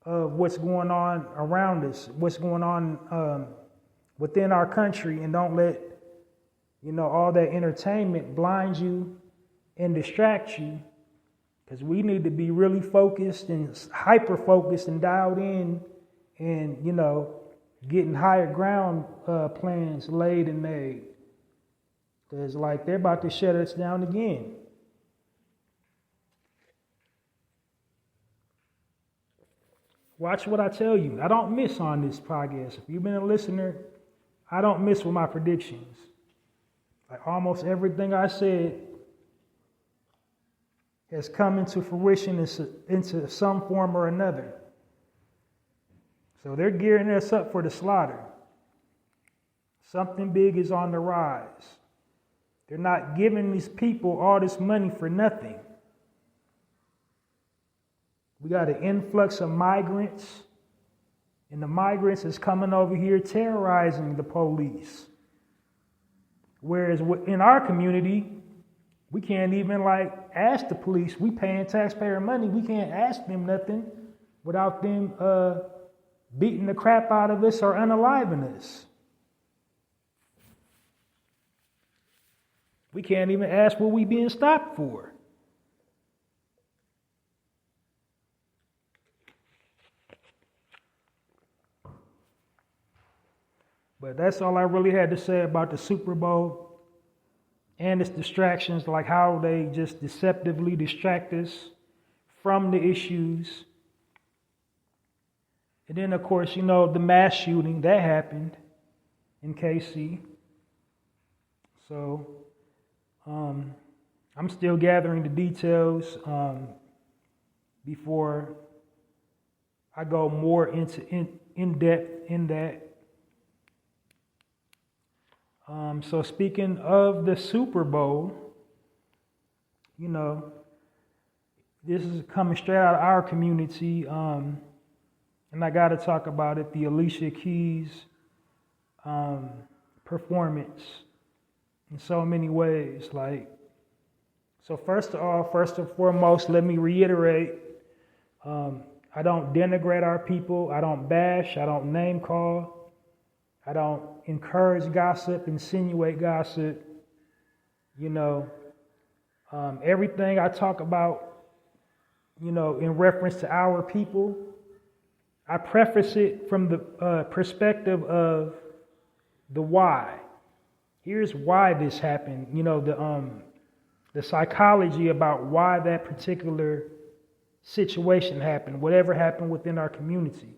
of what's going on around us, what's going on within our country, and don't let, all that entertainment blind you and distract you, because we need to be really focused and hyper-focused and dialed in and, getting higher ground plans laid and made. Because, they're about to shut us down again. Watch what I tell you. I don't miss on this podcast. If you've been a listener, I don't miss with my predictions. Almost everything I said has come into fruition into some form or another. So they're gearing us up for the slaughter. Something big is on the rise. They're not giving these people all this money for nothing. We got an influx of migrants, and the migrants is coming over here terrorizing the police. Whereas in our community, we can't even ask the police. We paying taxpayer money. We can't ask them nothing without them beating the crap out of us or unaliving us. We can't even ask what we being stopped for. But that's all I really had to say about the Super Bowl and its distractions, how they just deceptively distract us from the issues. And then, of course, the mass shooting that happened in KC. So I'm still gathering the details before I go more into in depth in that. So speaking of the Super Bowl, this is coming straight out of our community, and I got to talk about it, the Alicia Keys performance in so many ways. So first and foremost, let me reiterate, I don't denigrate our people, I don't bash, I don't name call. I don't encourage gossip, insinuate gossip. Everything I talk about, in reference to our people, I preface it from the perspective of the why. Here's why this happened. The psychology about why that particular situation happened, whatever happened within our community.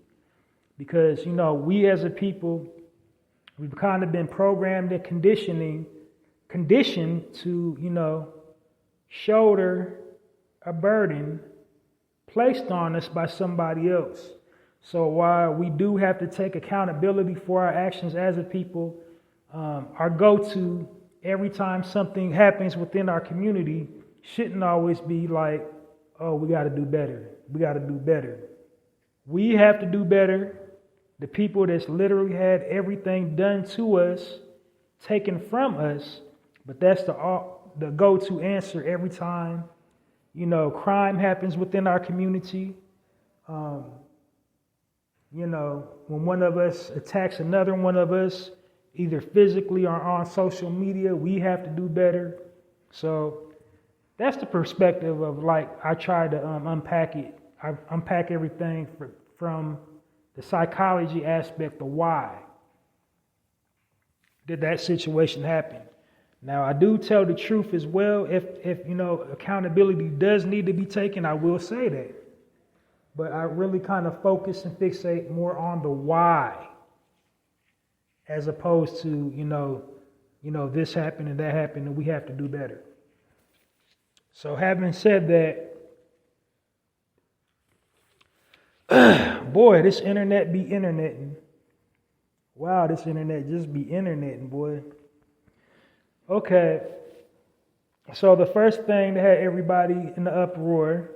Because, we as a people, we've kind of been programmed and conditioned to, shoulder a burden placed on us by somebody else. So while we do have to take accountability for our actions as a people, our go-to every time something happens within our community shouldn't always be oh, we got to do better. We got to do better. We have to do better. The people that's literally had everything done to us, taken from us, but that's the go-to answer every time, crime happens within our community. When one of us attacks another one of us, either physically or on social media, we have to do better. So that's the perspective of I try to unpack it. I unpack everything from the psychology aspect of why did that situation happen. Now, I do tell the truth as well. If accountability does need to be taken, I will say that. But I really kind of focus and fixate more on the why, as opposed to, this happened and that happened and we have to do better. So having said that, boy, this internet be interneting. Wow, this internet just be interneting, boy. Okay. So the first thing that had everybody in the uproar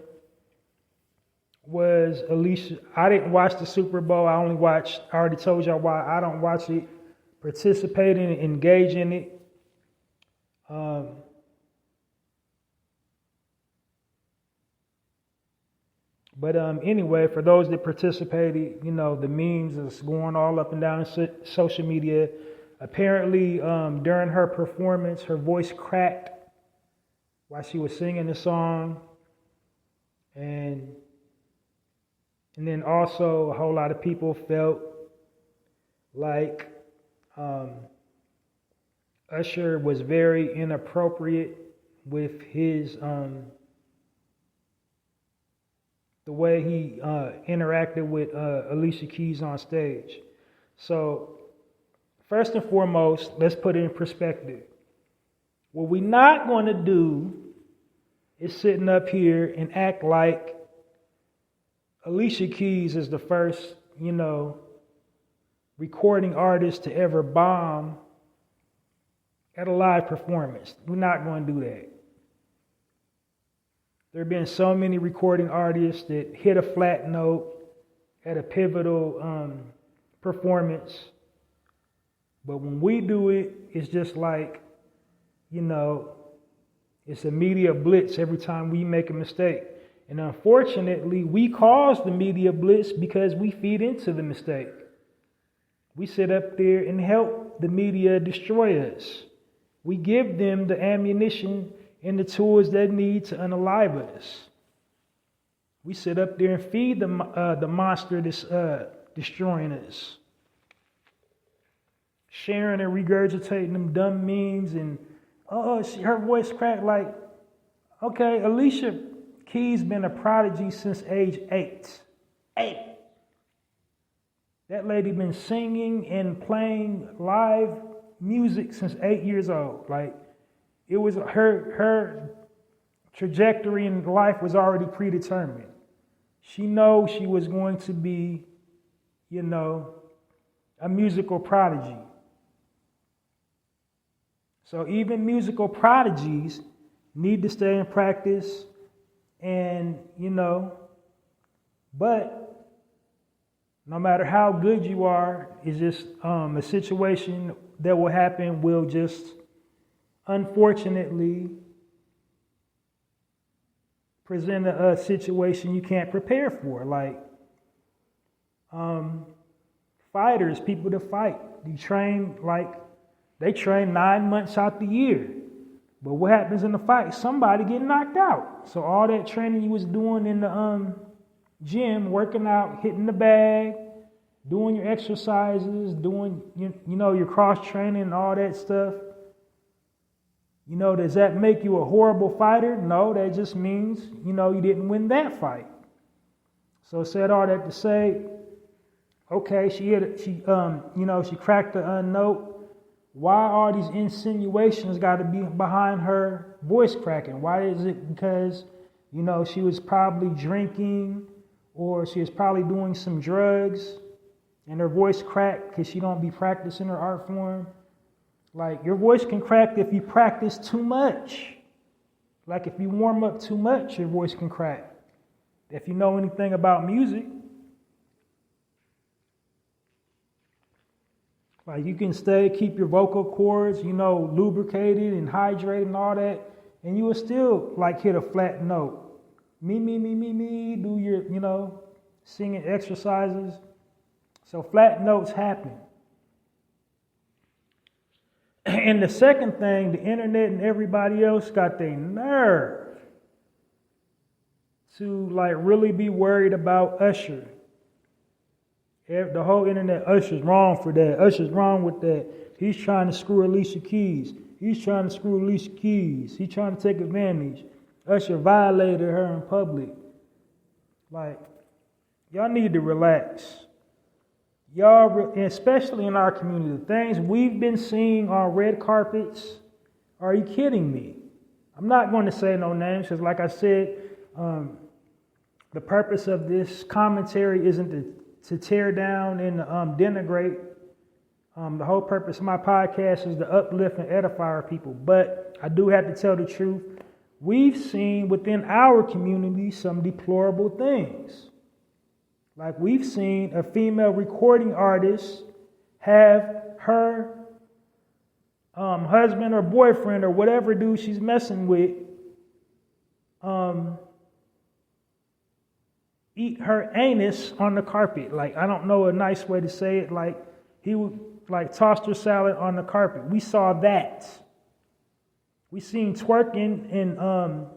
was Alicia. I didn't watch the Super Bowl. I already told y'all why I don't watch it, participate in it, engage in it. But anyway, for those that participated, the memes is going all up and down social media. Apparently, during her performance, her voice cracked while she was singing the song. And then also a whole lot of people felt like Usher was very inappropriate with his the way he interacted with Alicia Keys on stage. So first and foremost, let's put it in perspective. What we're not going to do is sitting up here and act like Alicia Keys is the first, recording artist to ever bomb at a live performance. We're not going to do that. There have been so many recording artists that hit a flat note at a pivotal performance. But when we do it, it's just like, it's a media blitz every time we make a mistake. And unfortunately, we cause the media blitz because we feed into the mistake. We sit up there and help the media destroy us. We give them the ammunition and the tools they need to unalive us. We sit up there and feed the monster that's destroying us. Sharing and regurgitating them dumb memes and, her voice cracked like, okay, Alicia Keys been a prodigy since age 8. 8. That lady been singing and playing live music since 8 years old. Like, it was her trajectory in life was already predetermined. She knows she was going to be, a musical prodigy. So even musical prodigies need to stay in practice and, but no matter how good you are, it's just a situation that will happen will just unfortunately present a situation you can't prepare for. Like fighters, people that fight, they train 9 months out the year. But what happens in the fight? Somebody get knocked out. So all that training you was doing in the gym, working out, hitting the bag, doing your exercises, doing your cross training and all that stuff. Does that make you a horrible fighter? No, that just means, you didn't win that fight. So said all that to say, okay, she cracked the note. Why are these insinuations got to be behind her voice cracking? Why is it because, she was probably drinking or she was probably doing some drugs and her voice cracked because she don't be practicing her art form? Like, your voice can crack if you practice too much. Like, if you warm up too much, your voice can crack. If you know anything about music, like, you can keep your vocal cords, lubricated and hydrated and all that, and you will still, hit a flat note. Me, do your, singing exercises. So flat notes happen. And the second thing, the internet and everybody else got their nerve to, really be worried about Usher. The whole internet, Usher's wrong for that. Usher's wrong with that. He's trying to screw Alicia Keys. He's trying to screw Alicia Keys. He's trying to take advantage. Usher violated her in public. Y'all need to relax. Y'all, especially in our community, the things we've been seeing on red carpets, are you kidding me? I'm not going to say no names because, like I said, the purpose of this commentary isn't to tear down and denigrate. The whole purpose of my podcast is to uplift and edify our people. But I do have to tell the truth. We've seen within our community some deplorable things. Like we've seen a female recording artist have her husband or boyfriend or whatever dude she's messing with eat her anus on the carpet. Like, I don't know a nice way to say it. Like, he would like tossed her salad on the carpet. We saw that. We seen twerking and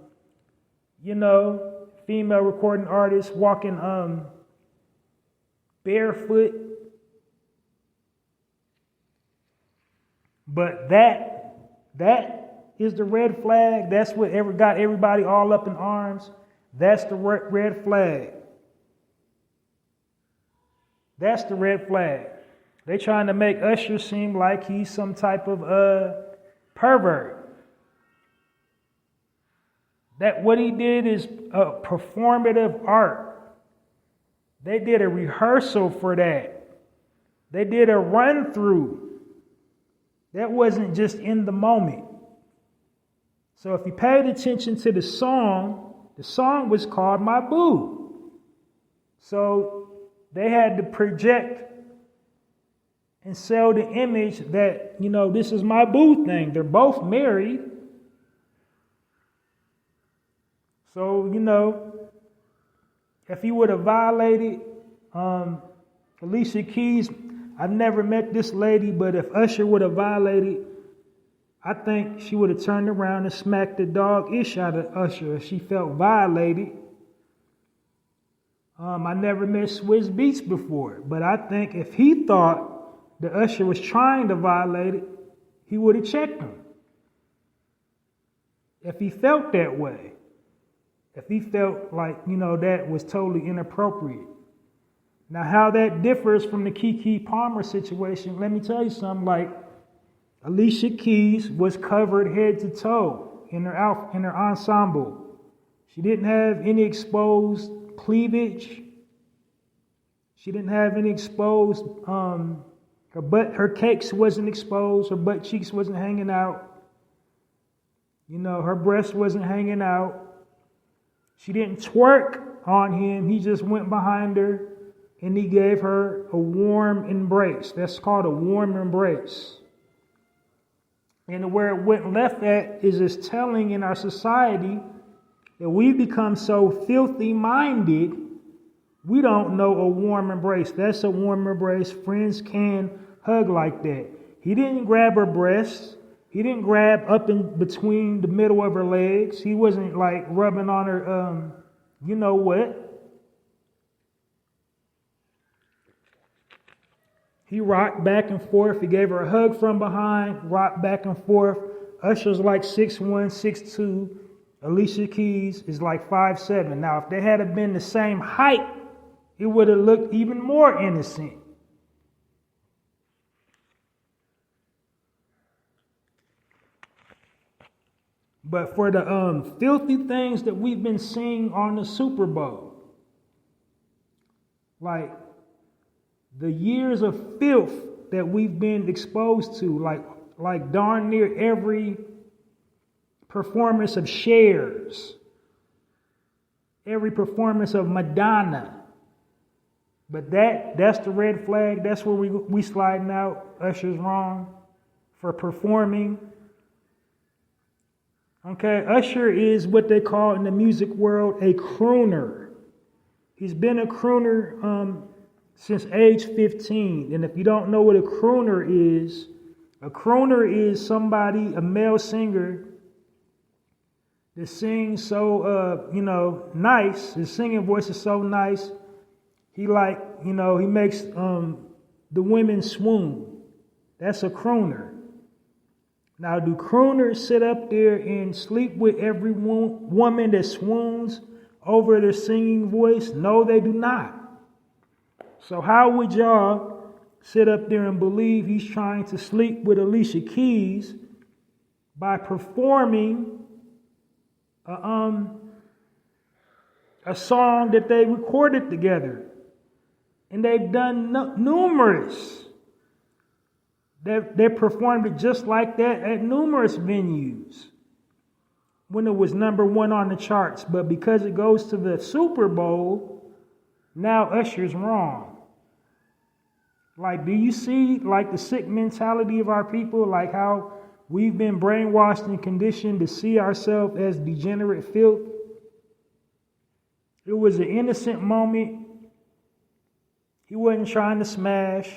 female recording artists walking barefoot. But that is the red flag. That's what got everybody all up in arms. That's the red flag. That's the red flag. They trying to make Usher seem like he's some type of pervert. That what he did is a performative art. They did a rehearsal for that. They did a run through. That wasn't just in the moment. So if you paid attention to the song was called My Boo. So they had to project and sell the image that, this is my boo thing. They're both married. So, if he would have violated Alicia Keys, I've never met this lady, but if Usher would have violated, I think she would have turned around and smacked the dog-ish out of Usher if she felt violated. I never met Swizz Beatz before, but I think if he thought that Usher was trying to violate it, he would have checked him. If he felt that way. If he felt like, that was totally inappropriate. Now, how that differs from the Keke Palmer situation, let me tell you something. Like, Alicia Keys was covered head to toe in her ensemble. She didn't have any exposed cleavage. She didn't have any exposed, her cakes wasn't exposed. Her butt cheeks wasn't hanging out. Her breast wasn't hanging out. She didn't twerk on him. He just went behind her and he gave her a warm embrace. That's called a warm embrace. And where it went left at is just telling in our society that we've become so filthy minded, we don't know a warm embrace. That's a warm embrace. Friends can hug like that. He didn't grab her breasts. He didn't grab up in between the middle of her legs. He wasn't like rubbing on her, you know what. He rocked back and forth. He gave her a hug from behind, rocked back and forth. Usher's like 6'1", 6'2". Alicia Keys is like 5'7". Now, if they had been the same height, it would have looked even more innocent. But for the filthy things that we've been seeing on the Super Bowl, like the years of filth that we've been exposed to, like darn near every performance of Cher's, every performance of Madonna. But that's the red flag. That's where we sliding out. Usher's wrong for performing. Okay, Usher is what they call in the music world a crooner. He's been a crooner since age 15. And if you don't know what a crooner is somebody, a male singer, that sings so, nice. His singing voice is so nice. He makes the women swoon. That's a crooner. Now, do crooners sit up there and sleep with every woman that swoons over their singing voice? No, they do not. So how would y'all sit up there and believe he's trying to sleep with Alicia Keys by performing a song that they recorded together? And they've done numerous. They performed it just like that at numerous venues when it was number one on the charts. But because it goes to the Super Bowl, now Usher's wrong. Like, do you see like the sick mentality of our people? Like how we've been brainwashed and conditioned to see ourselves as degenerate filth. It was an innocent moment. He wasn't trying to smash.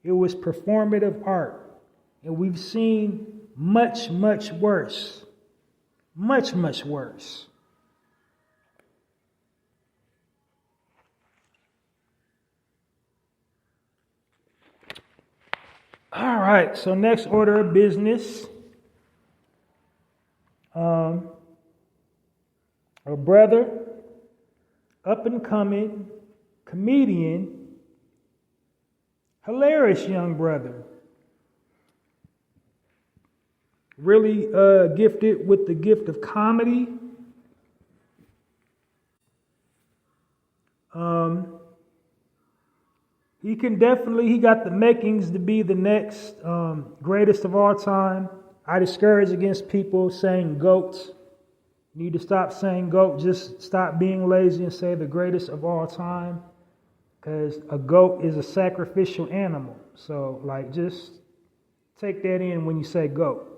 It was performative art. And we've seen much, much worse. Much, much worse. All right, so next order of business. A brother, up and coming, comedian, hilarious young brother. Really gifted with the gift of comedy. He got the makings to be the next greatest of all time. I discourage against people saying GOAT. You need to stop saying GOAT. Just stop being lazy and say the greatest of all time. Because a goat is a sacrificial animal. So, like, just take that in when you say GOAT.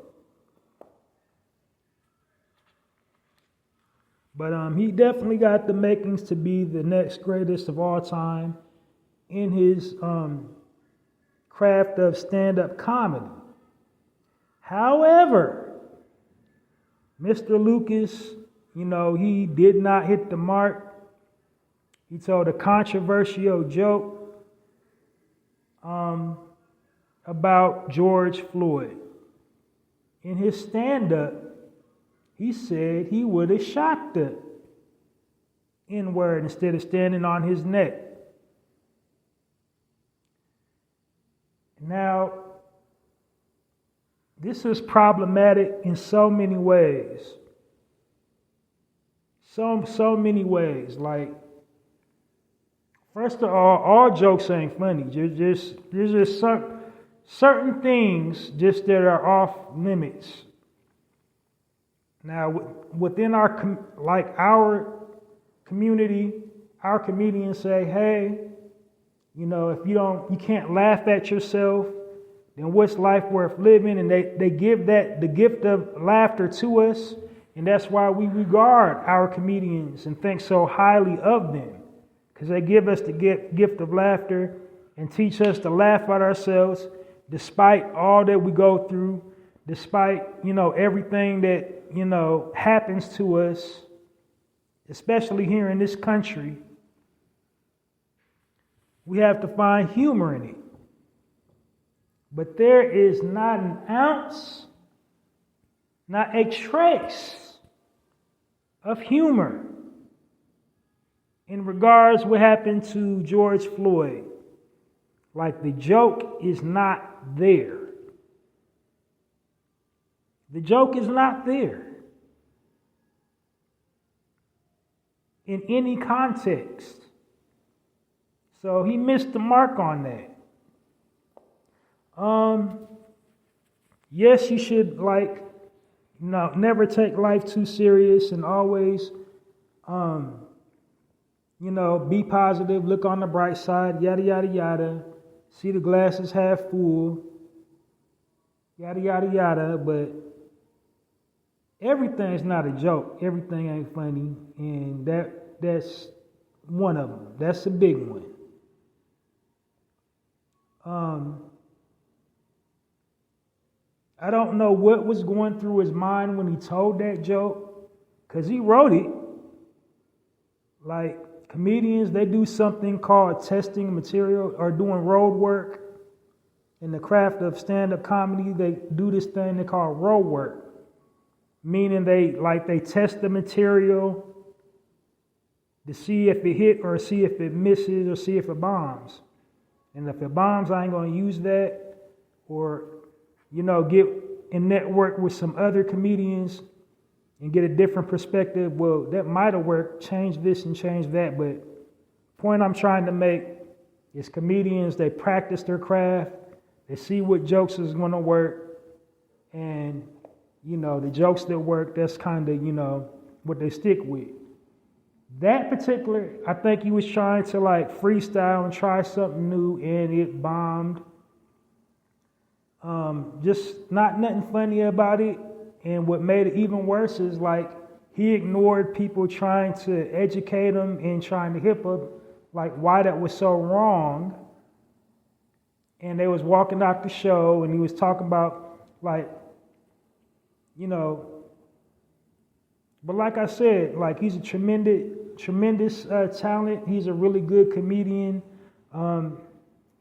But he definitely got the makings to be the next greatest of all time in his craft of stand-up comedy. However, Mr. Lucas, he did not hit the mark. He told a controversial joke about George Floyd. In his stand-up, he said he would have shot the N-word instead of standing on his neck. Now, this is problematic in so many ways. So many ways. Like, first of all jokes ain't funny. There's just certain things just that are off limits. Now, within our community, our comedians say, hey, if you can't laugh at yourself, then what's life worth living? And they give the gift of laughter to us. And that's why we regard our comedians and think so highly of them. Because they give us the gift of laughter and teach us to laugh at ourselves despite all that we go through, despite, everything that, happens to us, especially here in this country. We have to find humor in it. But there is not an ounce, not a trace of humor in regards to what happened to George Floyd. Like, the joke is not there. The joke is not there. In any context. So he missed the mark on that. Yes, you should never take life too serious and always, be positive, look on the bright side, yada, yada, yada. See the glasses half full, yada, yada, yada. But everything's not a joke. Everything ain't funny. And that's one of them. That's a big one. I don't know what was going through his mind when he told that joke, because he wrote it. Like, comedians, they do something called testing material or doing road work. In the craft of stand-up comedy, they do this thing they call road work, meaning they test the material to see if it hit or see if it misses or see if it bombs. And if it bombs, I ain't going to use that. Or, get in network with some other comedians and get a different perspective. Well, that might have worked. Change this and change that. But the point I'm trying to make is comedians, they practice their craft. They see what jokes is going to work. And, the jokes that work, that's kind of, what they stick with. That particular, I think he was trying to like freestyle and try something new, and it bombed. Just nothing funny about it. And what made it even worse is like he ignored people trying to educate him and trying to hip up like why that was so wrong. And they was walking out the show, and he was talking about like, you know. But like I said, like he's a tremendous talent. He's a really good comedian.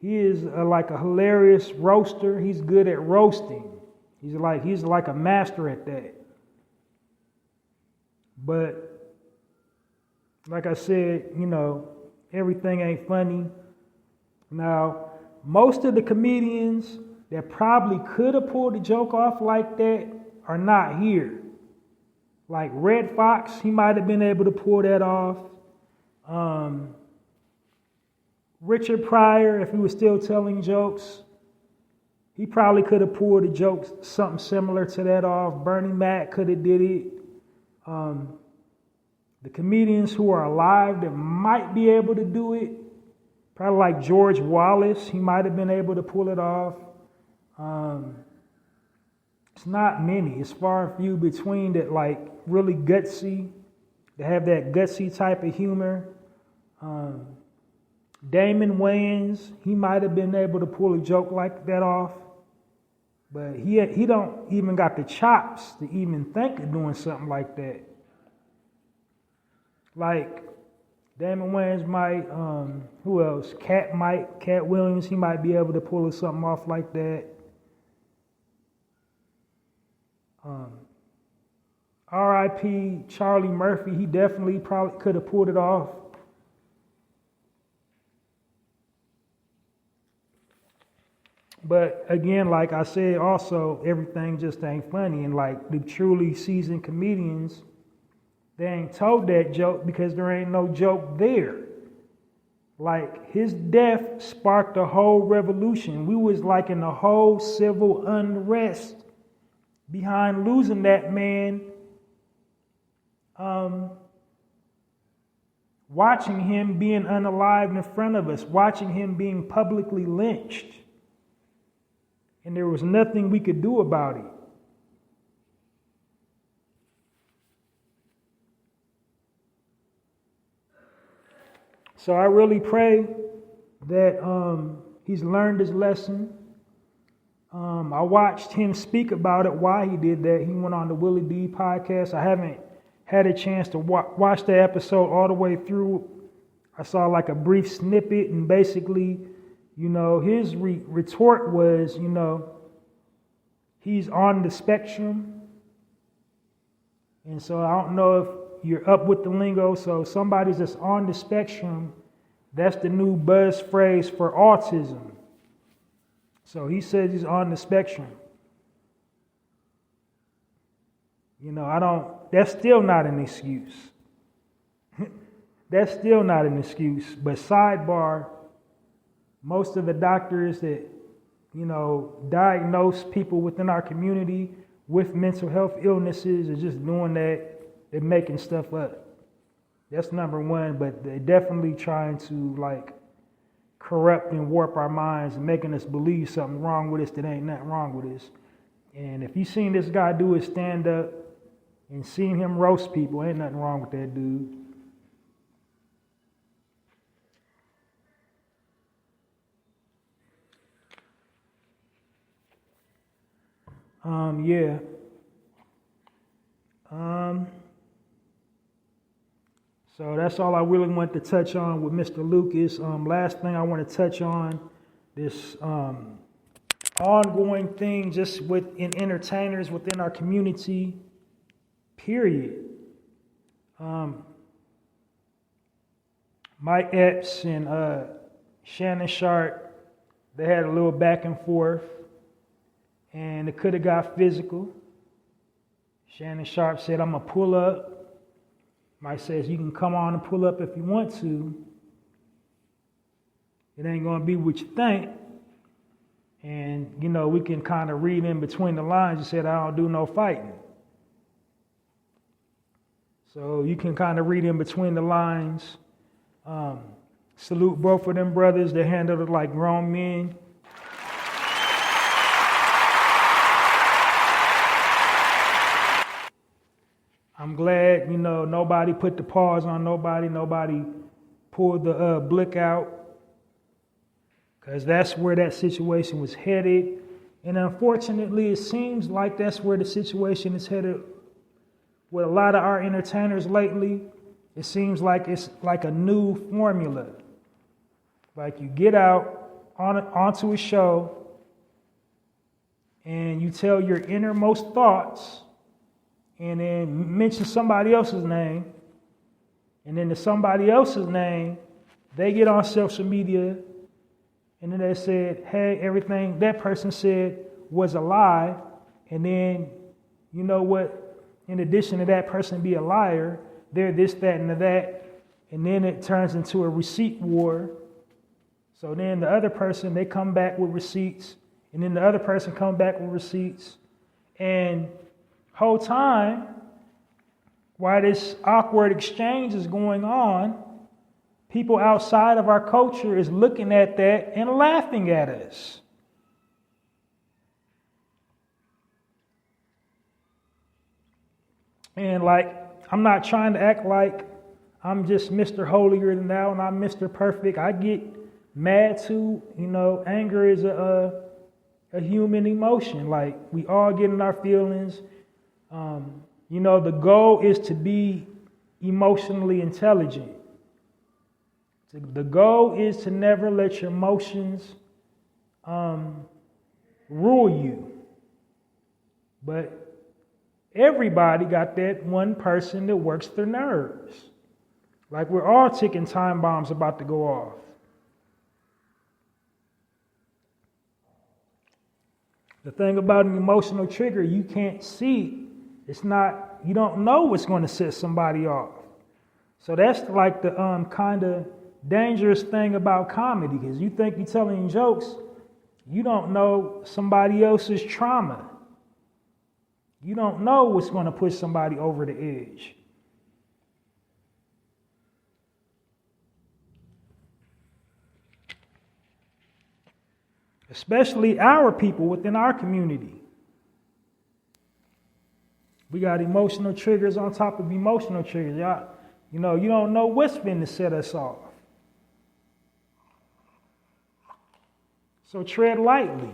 He is like a hilarious roaster. He's good at roasting. He's like a master at that. But like I said, you know, everything ain't funny. Now, most of the comedians that probably could have pulled a joke off like that are not here. Like Red Fox, he might have been able to pull that off. Richard Pryor, if he was still telling jokes, he probably could have pulled a joke, something similar to that off. Bernie Mac could have did it. The comedians who are alive that might be able to do it, probably like George Wallace, he might have been able to pull it off. It's not many. It's far and few between that like really gutsy, that have that gutsy type of humor. Damon Wayans, he might have been able to pull a joke like that off, but he don't even got the chops to even think of doing something like that. Like Damon Wayans might, who else? Cat Williams, he might be able to pull something off like that. R.I.P. Charlie Murphy, he definitely probably could have pulled it off. But again, like I said, also, everything just ain't funny. And like the truly seasoned comedians, they ain't told that joke because there ain't no joke there. Like his death sparked a whole revolution. We was like in a whole civil unrest behind losing that man. Watching him being unalived in front of us, watching him being publicly lynched. And there was nothing we could do about it. So I really pray that he's learned his lesson. I watched him speak about it, why he did that. He went on the Willie D podcast. I haven't had a chance to watch the episode all the way through. I saw like a brief snippet, and basically, you know, his retort was, you know, he's on the spectrum. And so I don't know if you're up with the lingo. So somebody's that's on the spectrum, that's the new buzz phrase for autism. So he says he's on the spectrum. You know, that's still not an excuse. That's still not an excuse. But sidebar, most of the doctors that, you know, diagnose people within our community with mental health illnesses are just doing that. They're making stuff up. That's number one, but they're definitely trying to like corrupt and warp our minds and making us believe something wrong with us that ain't nothing wrong with us. And if you seen this guy do his stand up and seen him roast people, ain't nothing wrong with that dude. Yeah. So that's all I really want to touch on with Mr. Lucas. Last thing I want to touch on, this ongoing thing just in entertainers within our community, period. Mike Epps and Shannon Sharp, they had a little back and forth, and it could have got physical. Shannon Sharp said, I'm going to pull up. Mike says, you can come on and pull up if you want to. It ain't going to be what you think. And, you know, we can kind of read in between the lines. He said, I don't do no fighting. So you can kind of read in between the lines. Salute both of them brothers. They handled it like grown men. I'm glad, nobody put the pause on nobody. Nobody pulled the blick out. Because that's where that situation was headed. And unfortunately, it seems like that's where the situation is headed with a lot of our entertainers lately. It seems like it's like a new formula. Like you get out onto a show and you tell your innermost thoughts and then mention somebody else's name. And then to somebody else's name, they get on social media and then they said, hey, everything that person said was a lie. And then, you know what? In addition to that person be a liar, they're this, that, and that. And then it turns into a receipt war. So then the other person, they come back with receipts. And then the other person come back with receipts. And whole time, while this awkward exchange is going on, people outside of our culture is looking at that and laughing at us. And I'm not trying to act like I'm just Mr. Holier than thou and I'm Mr. Perfect. I get mad too. Anger is a human emotion. Like we all get in our feelings. The goal is to be emotionally intelligent. The goal is to never let your emotions rule you. But everybody got that one person that works their nerves. Like we're all ticking time bombs about to go off. The thing about an emotional trigger, you can't see. You don't know what's going to set somebody off. So that's like the kind of dangerous thing about comedy, because you think you're telling jokes, you don't know somebody else's trauma. You don't know what's going to push somebody over the edge. Especially our people within our community. We got emotional triggers on top of emotional triggers. You don't know what's been to set us off. So tread lightly.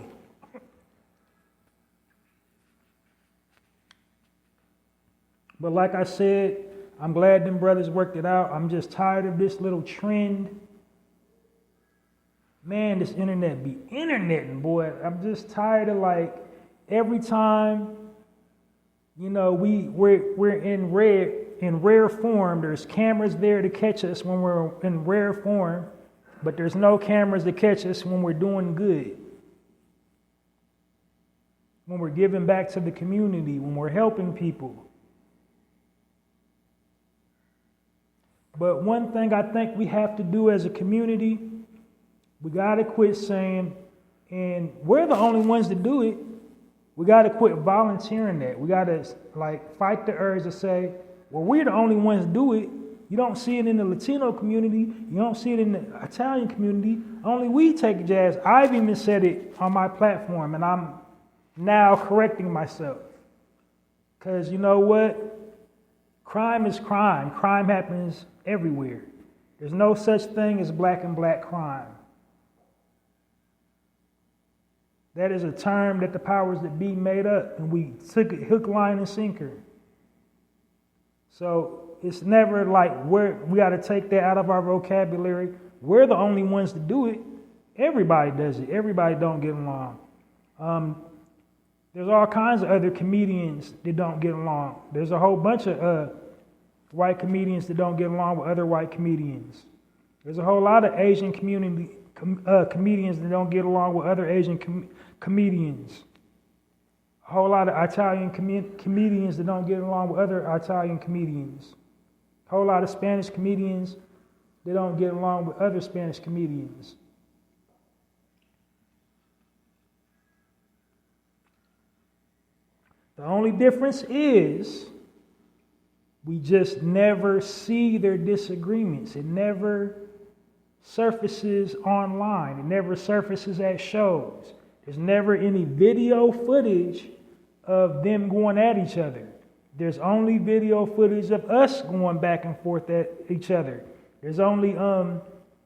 But like I said, I'm glad them brothers worked it out. I'm just tired of this little trend. Man, this internet be interneting, boy. I'm just tired of every time, we're in rare form. There's cameras there to catch us when we're in rare form, but there's no cameras to catch us when we're doing good. When we're giving back to the community, when we're helping people. But one thing I think we have to do as a community, we got to quit saying, and we're the only ones to do it, we got to quit volunteering that. We got to fight the urge to say, well, we're the only ones to do it. You don't see it in the Latino community. You don't see it in the Italian community. Only we take jazz. I've even said it on my platform, and I'm now correcting myself. Because you know what? Crime is crime. Crime happens everywhere. There's no such thing as black and black crime. That is a term that the powers that be made up, and we took it hook, line, and sinker. So it's never we got to take that out of our vocabulary. We're the only ones to do it. Everybody does it. Everybody don't get along. There's all kinds of other comedians that don't get along. There's a whole bunch of white comedians that don't get along with other white comedians. There's a whole lot of Asian comedians that don't get along with other Asian comedians. A whole lot of Italian comedians that don't get along with other Italian comedians. A whole lot of Spanish comedians that don't get along with other Spanish comedians. The only difference is We just never see their disagreements. It never surfaces online. It never surfaces at shows. There's never any video footage of them going at each other. There's only video footage of us going back and forth at each other. There's only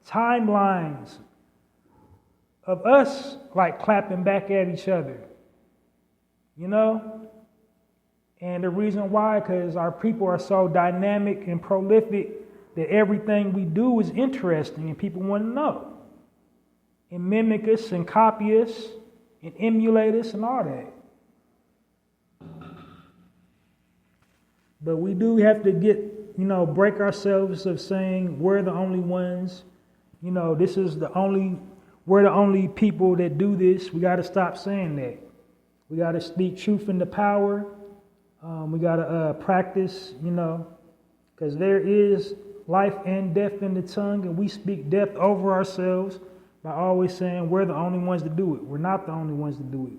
timelines of us like clapping back at each other. You know? And the reason why, because our people are so dynamic and prolific that everything we do is interesting and people want to know. And mimic us and copy us and emulate us and all that. But we do have to break ourselves of saying we're the only ones. We're the only people that do this. We got to stop saying that. We got to speak truth into power. We got to practice, because there is life and death in the tongue, and we speak death over ourselves by always saying we're the only ones to do it. We're not the only ones to do it.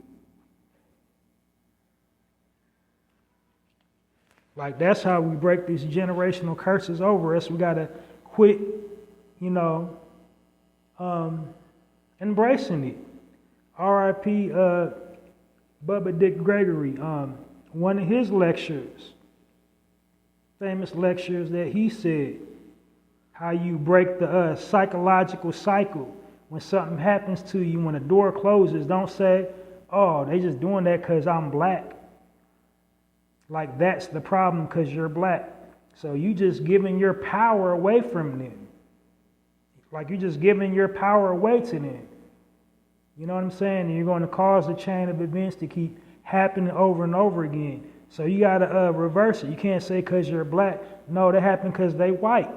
Like, that's how we break these generational curses over us. We got to quit, embracing it. R.I.P. Bubba Dick Gregory, one of his lectures, famous lectures, that he said how you break the psychological cycle. When something happens to you, when a door closes, don't say, oh, they just doing that because I'm black. Like, that's the problem because you're black. So you just giving your power away from them. Like, you're just giving your power away to them. You know what I'm saying? And you're going to cause a chain of events to keep happening over and over again. So you got to reverse it. You can't say because you're black. No, that happened because they white.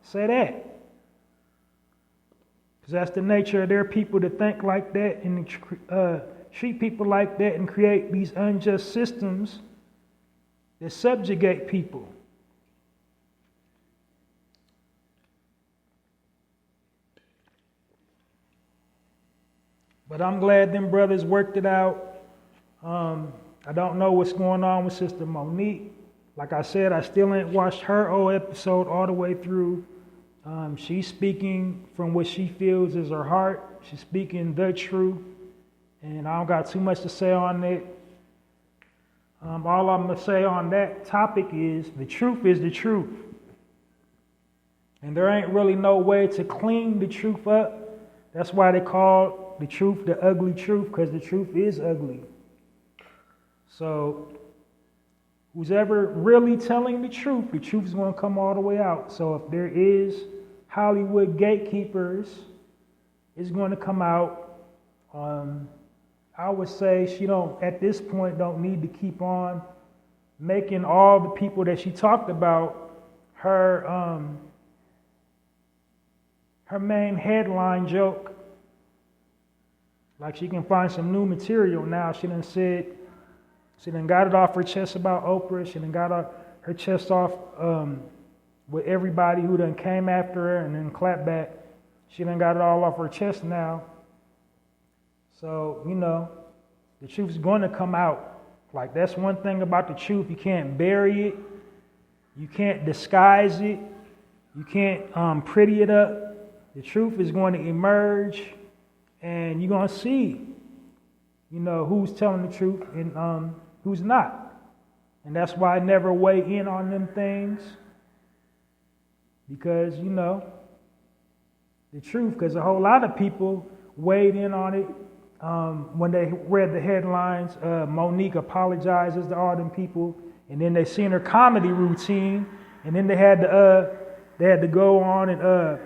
Say that. Because that's the nature of their people, to think like that and treat people like that and create these unjust systems that subjugate people. But I'm glad them brothers worked it out. I don't know what's going on with Sister Monique. Like I said, I still ain't watched her old episode all the way through. She's speaking from what she feels is her heart. She's speaking the truth. And I don't got too much to say on it. All I'm going to say on that topic is the truth is the truth. And there ain't really no way to clean the truth up. That's why they call the truth the ugly truth, because the truth is ugly. So who's ever really telling the truth is going to come all the way out. So if there is Hollywood gatekeepers, it's going to come out. I would say she at this point don't need to keep on making all the people that she talked about her main headline joke. Like, she can find some new material now. She done got it off her chest about Oprah. She done got her chest off with everybody who done came after her and then clapped back. She done got it all off her chest now. So, the truth's going to come out. Like, that's one thing about the truth. You can't bury it. You can't disguise it. You can't pretty it up. The truth is going to emerge, and you're going to see, who's telling the truth and who's not. And that's why I never weigh in on them things. Because, the truth, because a whole lot of people weighed in on it when they read the headlines. Monique apologizes to all them people, and then they seen her comedy routine, and then they had to go on and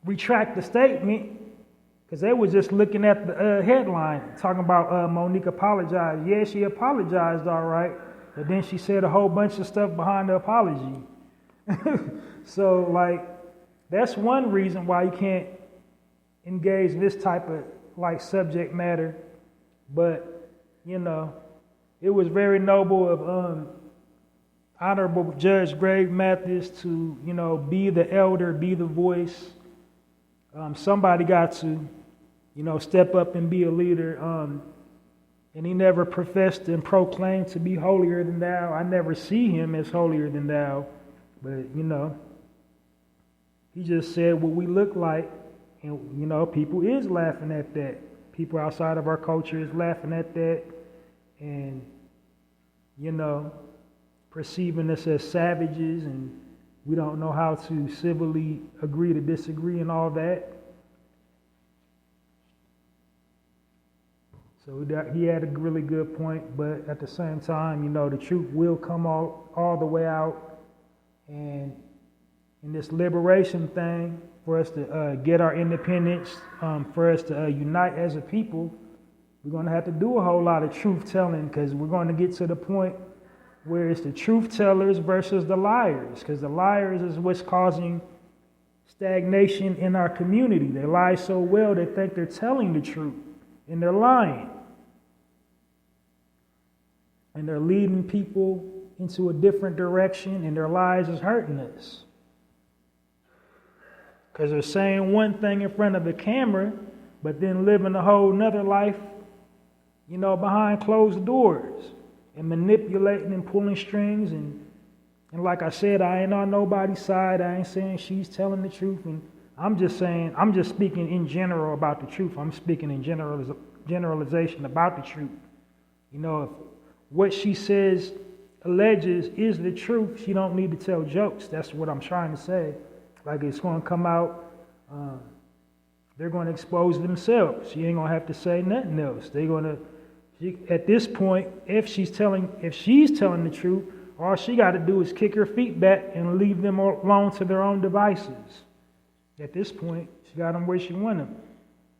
retract the statement, because they were just looking at the headline talking about Monique apologized. Yeah, she apologized, all right, but then she said a whole bunch of stuff behind the apology. So, like, that's one reason why you can't engage in this type of subject matter. But it was very noble of Honorable Judge Greg Mathis to be the elder, be the voice. Somebody got to step up and be a leader. And he never professed and proclaimed to be holier than thou. I never see him as holier than thou. But, he just said what we look like. And, people is laughing at that. People outside of our culture is laughing at that. And, perceiving us as savages. And we don't know how to civilly agree to disagree and all that. So he had a really good point, but at the same time, the truth will come all the way out. And in this liberation thing, for us to get our independence, for us to unite as a people, we're going to have to do a whole lot of truth telling, because we're going to get to the point where it's the truth tellers versus the liars, because the liars is what's causing stagnation in our community. They lie so well they think they're telling the truth, and they're lying. And they're leading people into a different direction, and their lies is hurting us. Because they're saying one thing in front of the camera, but then living a whole nother life, behind closed doors, and manipulating and pulling strings. And like I said, I ain't on nobody's side. I ain't saying she's telling the truth. And I'm just speaking in general about the truth. I'm speaking in generalization about the truth. If what she says alleges is the truth, she don't need to tell jokes. That's what I'm trying to say. Like, it's going to come out, they're going to expose themselves. She ain't going to have to say nothing else. At this point, if she's telling the truth, all she got to do is kick her feet back and leave them alone to their own devices. At this point, she got them where she want them.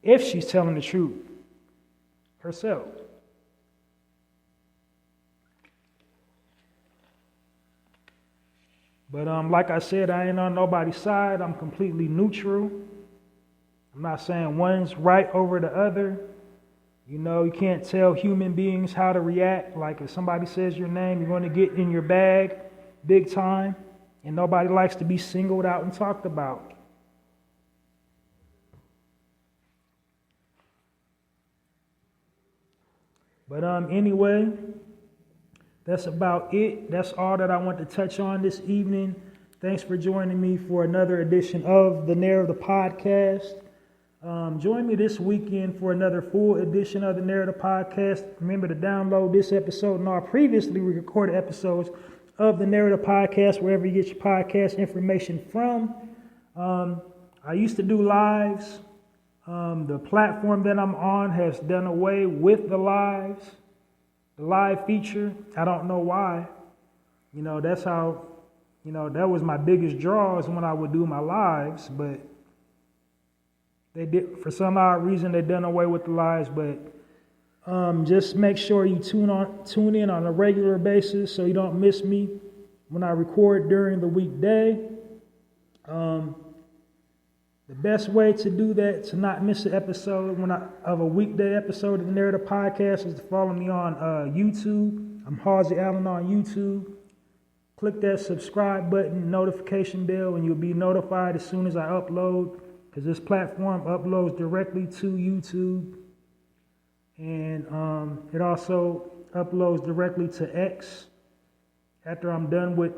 If she's telling the truth herself. But like I said, I ain't on nobody's side. I'm completely neutral. I'm not saying one's right over the other. You can't tell human beings how to react. Like, if somebody says your name, you're going to get in your bag big time. And nobody likes to be singled out and talked about. But anyway, that's about it. That's all that I want to touch on this evening. Thanks for joining me for another edition of the Narrator Podcast. Join me this weekend for another full edition of the Narrator Podcast. Remember to download this episode and all previously recorded episodes of the Narrator Podcast, wherever you get your podcast information from. I used to do lives. The platform that I'm on has done away with the lives. The live feature, I don't know why. That's how, that was my biggest draw is when I would do my lives, but they did, for some odd reason, they done away with the lives. But just make sure you tune in on a regular basis so you don't miss me when I record during the weekday. The best way to do that, to not miss an episode of a weekday episode of the Narrator Podcast, is to follow me on YouTube. I'm Halsey Allen on YouTube. Click that subscribe button, notification bell, and you'll be notified as soon as I upload, because this platform uploads directly to YouTube. And it also uploads directly to X after I'm done with,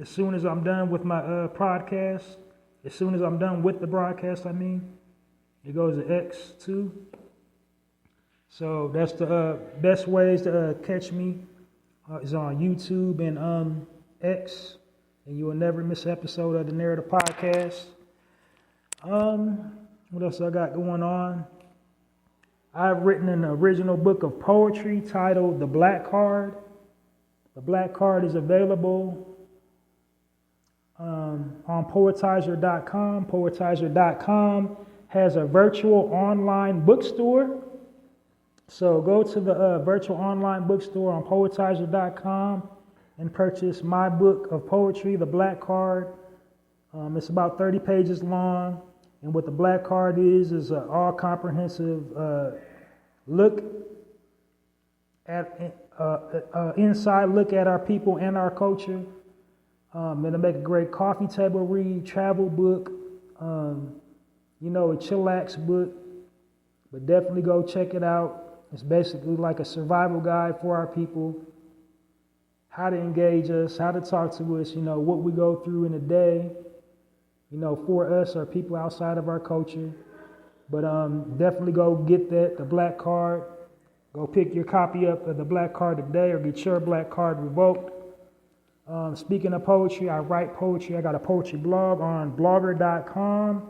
as soon as I'm done with my podcast. As soon as I'm done with the broadcast, it goes to X too. So that's the best ways to catch me is on YouTube and X, and you will never miss an episode of the Narrator Podcast. What else I got going on? I've written an original book of poetry titled The Black Card. The Black Card is available on poetizer.com. Poetizer.com has a virtual online bookstore. So go to the virtual online bookstore on poetizer.com and purchase my book of poetry, The Black Card. It's about 30 pages long. And what The Black Card is an all-comprehensive look at inside look at our people and our culture. It'll make a great coffee table read, travel book, a chillax book. But definitely go check it out. It's basically like a survival guide for our people, how to engage us, how to talk to us, what we go through in a day, for us or people outside of our culture. But definitely go get the black card. Go pick your copy up of the black card today or get your black card revoked. Speaking of poetry, I write poetry. I got a poetry blog on blogger.com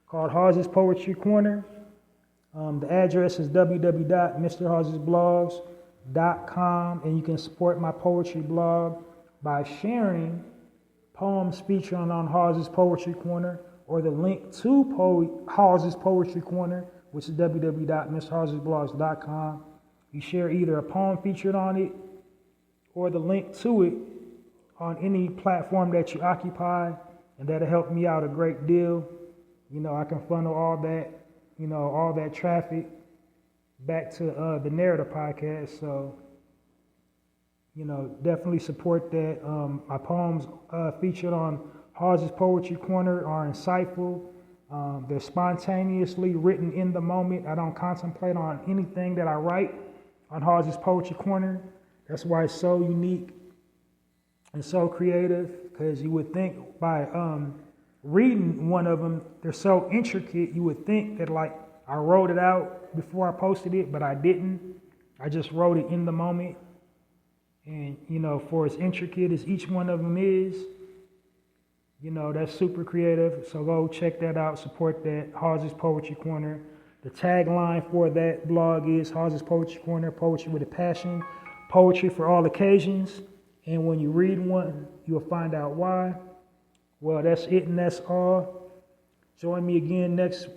called hallziespoetrycorner. The address is www.mrhallziesblogs.com, and you can support my poetry blog by sharing poems featured on Hallzies Poetry Corner, or the link to Hallzies Poetry Corner, which is www.mrhallziesblogs.com. You share either a poem featured on it or the link to it on any platform that you occupy, and that'll help me out a great deal. I can funnel all that traffic back to the Narrator podcast. So, definitely support that. My poems featured on Hallzies Poetry Corner are insightful. They're spontaneously written in the moment. I don't contemplate on anything that I write on Hallzies Poetry Corner. That's why it's so unique and so creative, because you would think by reading one of them, they're so intricate, you would think that I wrote it out before I posted it, but I didn't. I just wrote it in the moment. And, for as intricate as each one of them is, that's super creative. So go check that out, support that, Hallzies Poetry Corner. The tagline for that blog is Hallzies Poetry Corner, poetry with a passion, poetry for all occasions. And when you read one, you'll find out why. Well, that's it and that's all. Join me again this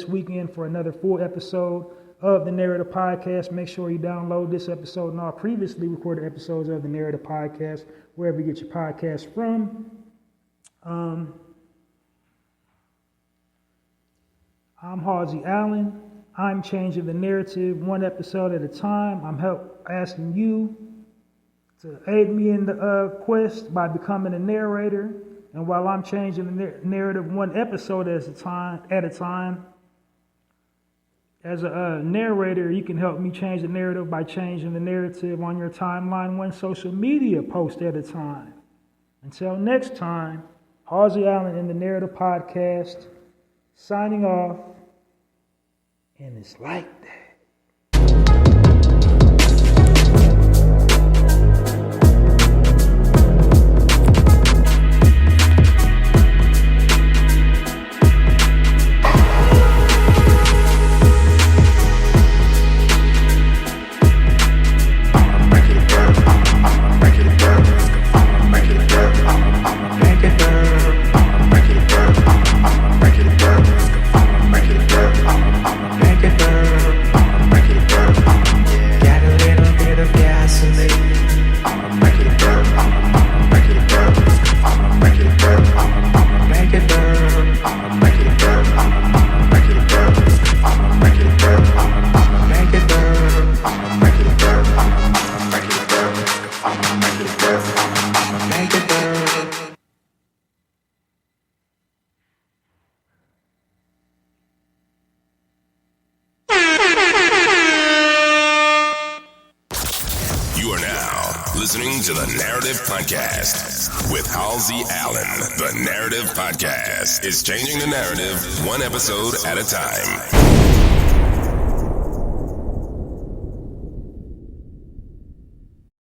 weekend for another full episode of the Narrator Podcast. Make sure you download this episode and all previously recorded episodes of the Narrator Podcast, wherever you get your podcast from. I'm Halsey Allen. I'm changing the narrative one episode at a time. I'm asking you to aid me in the quest by becoming a narrator. And while I'm changing the narrative one episode at a time, as a narrator, you can help me change the narrative by changing the narrative on your timeline one social media post at a time. Until next time, Halsey Allen in the Narrator Podcast, signing off, and it's like that. Listening to the Narrative Podcast with Halsey Allen. The Narrative Podcast is changing the narrative one episode at a time.